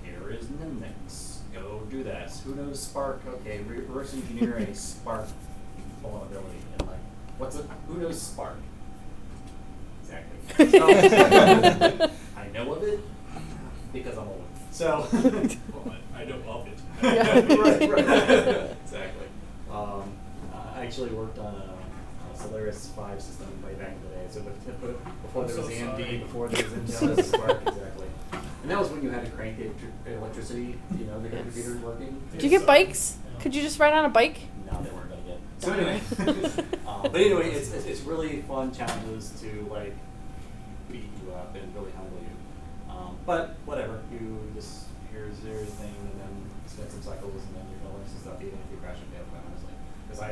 Linux. Go do that. Who knows Spark? Okay, reverse engineer a Spark vulnerability. And like, who knows Spark? Exactly. So, I know of it because I'm old. So I know of it. right. Exactly. I actually worked on a Solaris 5 system way back in the day. So before there was AMD, before there was Intel, Spark, exactly. And that was when you had to crank the electricity, to get the computers working. Did you get bikes? Could you just ride on a bike? No, they weren't gonna get. So anyway, but anyway, it's really fun challenges to like beat you up and really humble you. But whatever, here's your thing, and then spend some cycles, and then you're gonna learn some stuff, even if you crash and fail, quite honestly. Because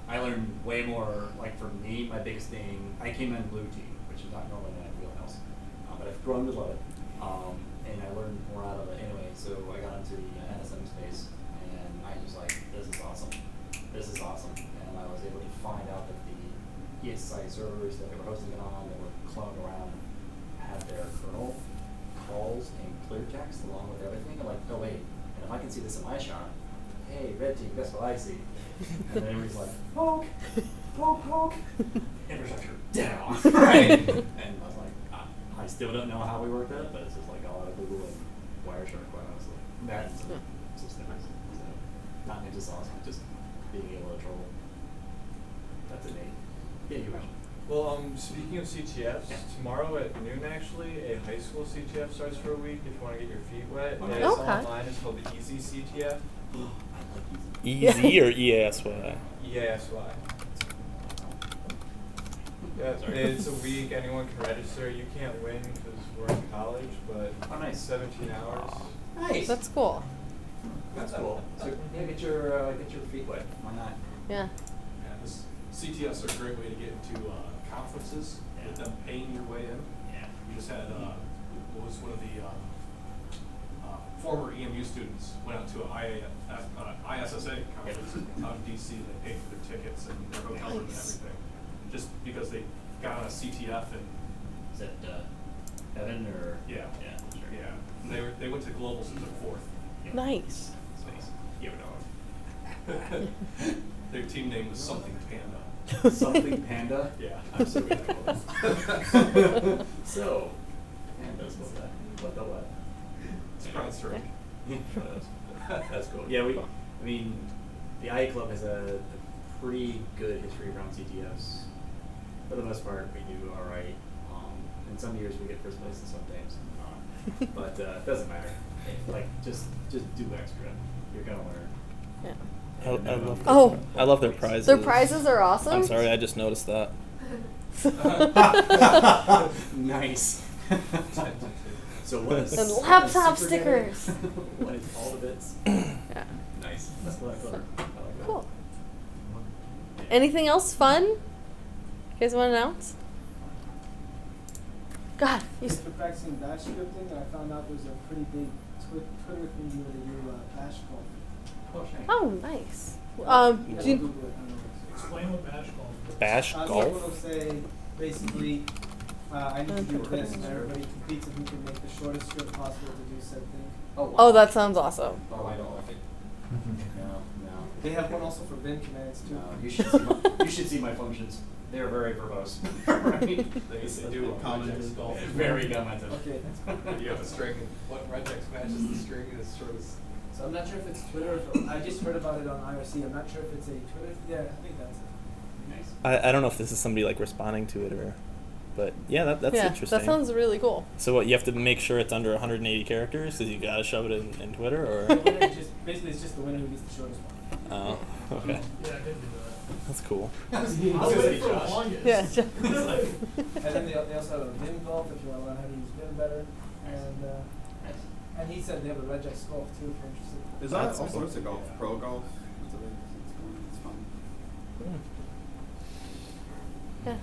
I learned way more. Like for me, my biggest thing, I came in blue team, which is not normally my wheelhouse, but I've grown to love it. And I learned more out of it anyway, so I got into the NSM space, and I was like, this is awesome. And I find out that the IASA servers that they were hosting it on, they were cloned around, had their kernel calls in clear text along with everything. I'm like, oh wait, and if I can see this in my shot, hey, red team, guess what I see? And then everybody's like, poke, poke, poke, infrastructure down, right? And I was like, I still don't know how we worked that, but it's just like all out of Google and Wireshark, quite honestly. That's just nice. So, not Ninja Sauce, but just being able to troll. That's innate. Yeah, you mentioned. Well, speaking of CTFs, tomorrow at noon actually, a high school CTF starts for a week if you want to get your feet wet. Okay. It's online, it's called the Easy CTF. Easy or EASY? EASY. Yeah, it's a week, anyone can register. You can't win because we're in college, but nice. 17 hours. Nice. That's cool. That's cool. So yeah, get your feet wet. Why not? Yeah. Yeah, this CTFs are a great way to get into conferences with them paying your way in. Yeah. We just had what was one of the former EMU students went out to an IASA conference out in DC. They paid for their tickets and their hotel room and everything, just because they got on a CTF and. Is it Evan or? Yeah. Yeah. Sure. Yeah. And they went to globals and took fourth. Yeah. Nice. Space. You know. Their team name was something Panda. Something Panda? Yeah. I'm so good at those. So, Pandas, what's that? What the what? It's sponsoring. That's cool. Yeah, I mean, the IA Club has a pretty good history around CTFs. For the most part, we do all right. In some years, we get first place, and some times not. But it doesn't matter. Like, just do extra. You're gonna learn. Yeah. I love their prizes. Their prizes are awesome. I'm sorry, I just noticed that. Nice. So what is and laptop stickers. What is all the bits? Yeah. Nice. That's what I thought. I like that. Cool. Anything else fun? You guys want to announce? God. We're practicing bash scripting, and I found out there's a pretty big Twitter community where they do bash golf. Oh, nice. Do you, Explain what bash golf is. Bash So golf? it'll say, basically, I need to do this, and everybody competes and who can make the shortest script possible to do said thing. Oh, wow. oh, that sounds awesome. Oh, I don't like it. No. They have one also for bin commands, too. No, you should see my functions. They're very verbose. Right? They do commented. golf. Very commented. Okay. You have a string. What regex matches the string is sort of. So I'm not sure if it's Twitter. I just heard about it on IRC. I'm not sure if it's a Twitter. Yeah, I think that's it. Nice. I don't know if this is somebody like responding to it but yeah, that's yeah, interesting. that sounds really cool. So what, you have to make sure it's under 180 characters because you gotta shove it in Twitter, or? The winner basically, it's just the winner who gets the shortest one. Oh, okay. Yeah, I did do that. That's cool. I was waiting for the longest. Yeah. And then they also have a Vim golf if you want to learn how to use Vim better. And he said they have a regex golf too, if you're interested. There's all sorts of golf. Pro golf. It's fun. Yeah.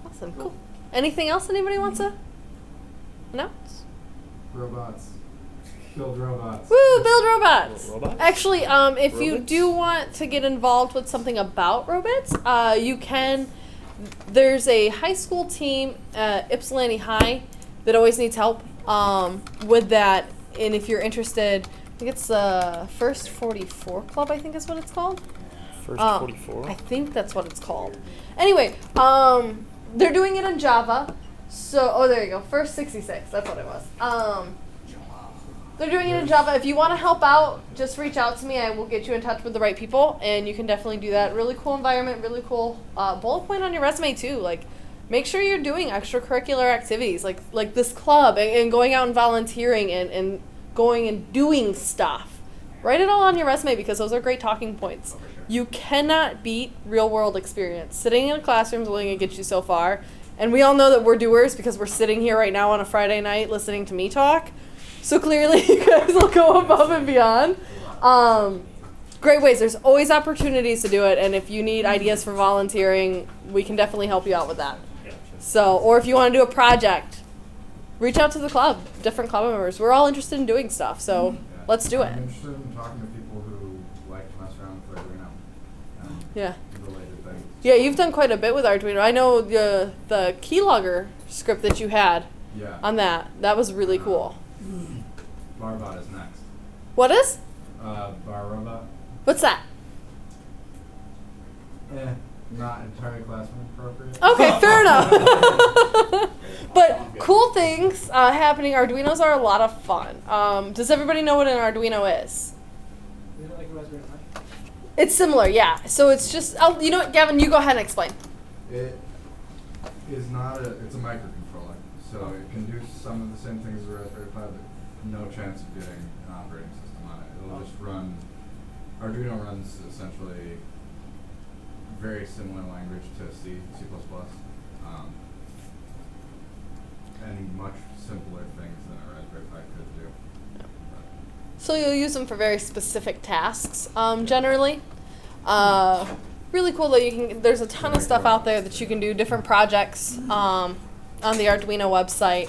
Awesome. Cool. Anything else anybody wants to announce? Robots. Build robots. Woo! Build robots. Robots? Actually, if you Robots? do want to get involved with something about robots, you can. There's a high school team at Ypsilanti High that always needs help with that. And if you're interested, I think it's the First 44 Club. I think is what it's called. First 44? I think that's what it's called. Anyway, they're doing it in Java. So, there you go. First 66. That's what it was. They're doing it in Java. If you want to help out, just reach out to me. I will get you in touch with the right people, and you can definitely do that. Really cool environment, really cool bullet point on your resume too. Like, make sure you're doing extracurricular activities, like this club, and going out and volunteering, and going and doing stuff. Write it all on your resume because those are great talking points. You cannot beat real world experience. Sitting in a classroom is only going to get you so far. And we all know that we're doers because we're sitting here right now on a Friday night listening to me talk. So clearly you guys will go above and beyond. Great ways. There's always opportunities to do it. And if you need ideas for volunteering, we can definitely help you out with that. So, or if you want to do a project, reach out to the club, different club members. We're all interested in doing stuff. So let's do it. I'm interested in talking to people who like to mess around with like Arduino. Yeah. Related things. Yeah, you've done quite a bit with Arduino. I know the keylogger script that you had Yeah. on that. That was really cool. Barbot is next. What is? Bar robot. What's that? Not entirely classroom appropriate. Okay, fair enough. But cool things happening. Arduinos are a lot of fun. Does everybody know what an Arduino is? You know, like a Raspberry Pi? It's similar, yeah. So it's just, you know what, Gavin, you go ahead and explain. It is not it's a microcontroller, so it can do some of the same things as a Raspberry Pi, but no chance of getting an operating system on it. It'll just run, Arduino runs essentially very similar language to C, C++, and much simpler things than a Raspberry Pi could do. So you'll use them for very specific tasks, generally. Really cool that you can, there's a ton of stuff out there that you can do, different projects on the Arduino website.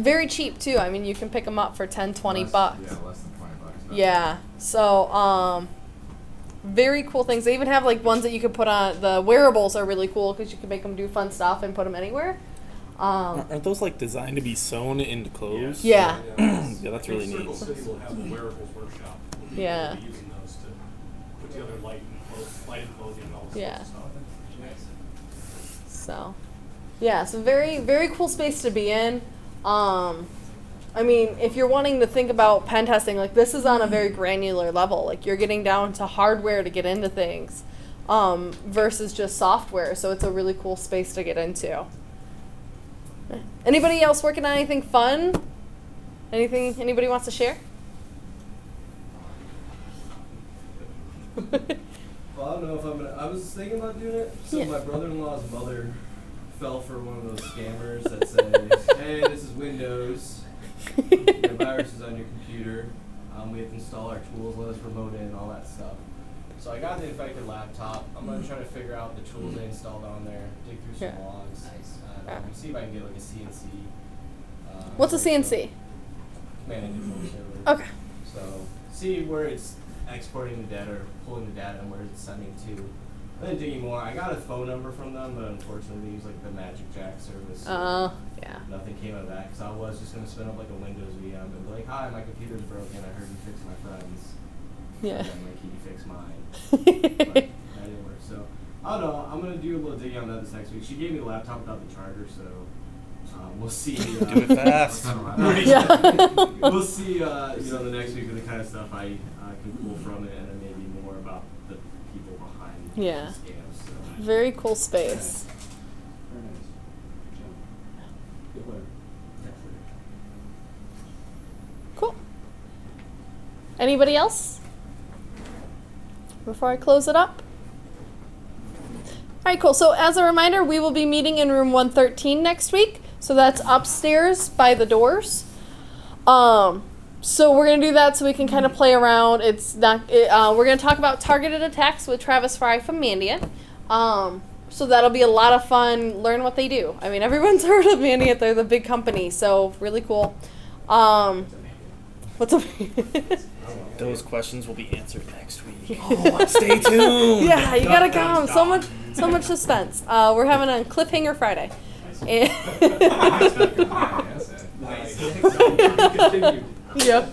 Very cheap too. I mean, you can pick them up for 10, 20 bucks. Yeah, less than 20 bucks. Yeah. So, very cool things. They even have like ones that you can put on, the wearables are really cool because you can make them do fun stuff and put them anywhere. Aren't those like designed to be sewn into clothes? Yeah. Yeah, that's really neat. Circle City will have a wearables workshop. We'll be Yeah. We'll be using those to put together lighting clothing and all this Yeah. sort of stuff. So, yeah, so very, very cool space to be in. I mean, if you're wanting to think about pen testing, like this is on a very granular level. Like you're getting down to hardware to get into things, versus just software. So it's a really cool space to get into. Anybody else working on anything fun? Anything anybody wants to share? Well, I don't know if I'm gonna. I was thinking about doing it. So Yeah. my brother-in-law's mother fell for one of those scammers that say, "Hey, this is Windows. The virus is on your computer. We have to install our tools. Let us remote in, all that stuff." So I got the infected laptop. I'm gonna try to figure out the tools they installed on there, dig through some Yeah. logs, and see if I can get like a CNC. What's a CNC? Command and control server. Okay. So see where it's exporting the data or pulling the data and where it's sending to. And then digging more. I got a phone number from them, but unfortunately they use like the Magic Jack service. So yeah. Nothing came of that because I was just gonna spin up like a Windows VM and be like, "Hi, my computer's broken. I heard you fixed my friend's." Yeah. And like, "Can you fix mine?" But that didn't work. So I don't know. I'm gonna do a little digging on that this next week. She gave me the laptop without the charger, so we'll see. Do it fast. We'll see. The next week with the kind of stuff I can pull from it, and then maybe more about the people behind Yeah. the scams. So. Very cool space. Very nice. Good job. Cool. Anybody else? Before I close it up? All right, cool. So as a reminder, we will be meeting in room 113 next week. So that's upstairs by the doors. So we're going to do that so we can kind of play around. We're going to talk about targeted attacks with Travis Fry from Mandiant. So that'll be a lot of fun. Learn what they do. I mean, everyone's heard of Mandiant. They're the big company, so really cool. What's up? Those questions will be answered next week. Oh, stay tuned. Yeah, you gotta come. So much suspense. We're having a cliffhanger Friday. Yep.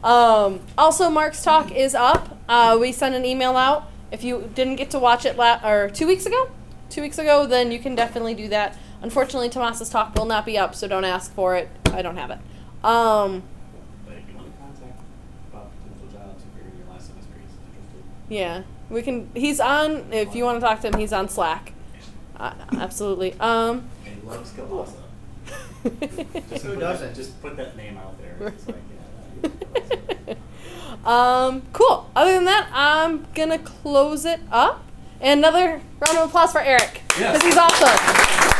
Also, Mark's talk is up. We sent an email out. If you didn't get to watch it 2 weeks ago, then you can definitely do that. Unfortunately, Tomas's talk will not be up, so don't ask for it. I don't have it. Yeah, we can. He's on. If you want to talk to him, he's on Slack. Absolutely. He loves Kalasa. Who doesn't? Just put that name out there. It's like, Cool. Other than that, I'm gonna close it up. And another round of applause for Eric, because he's awesome.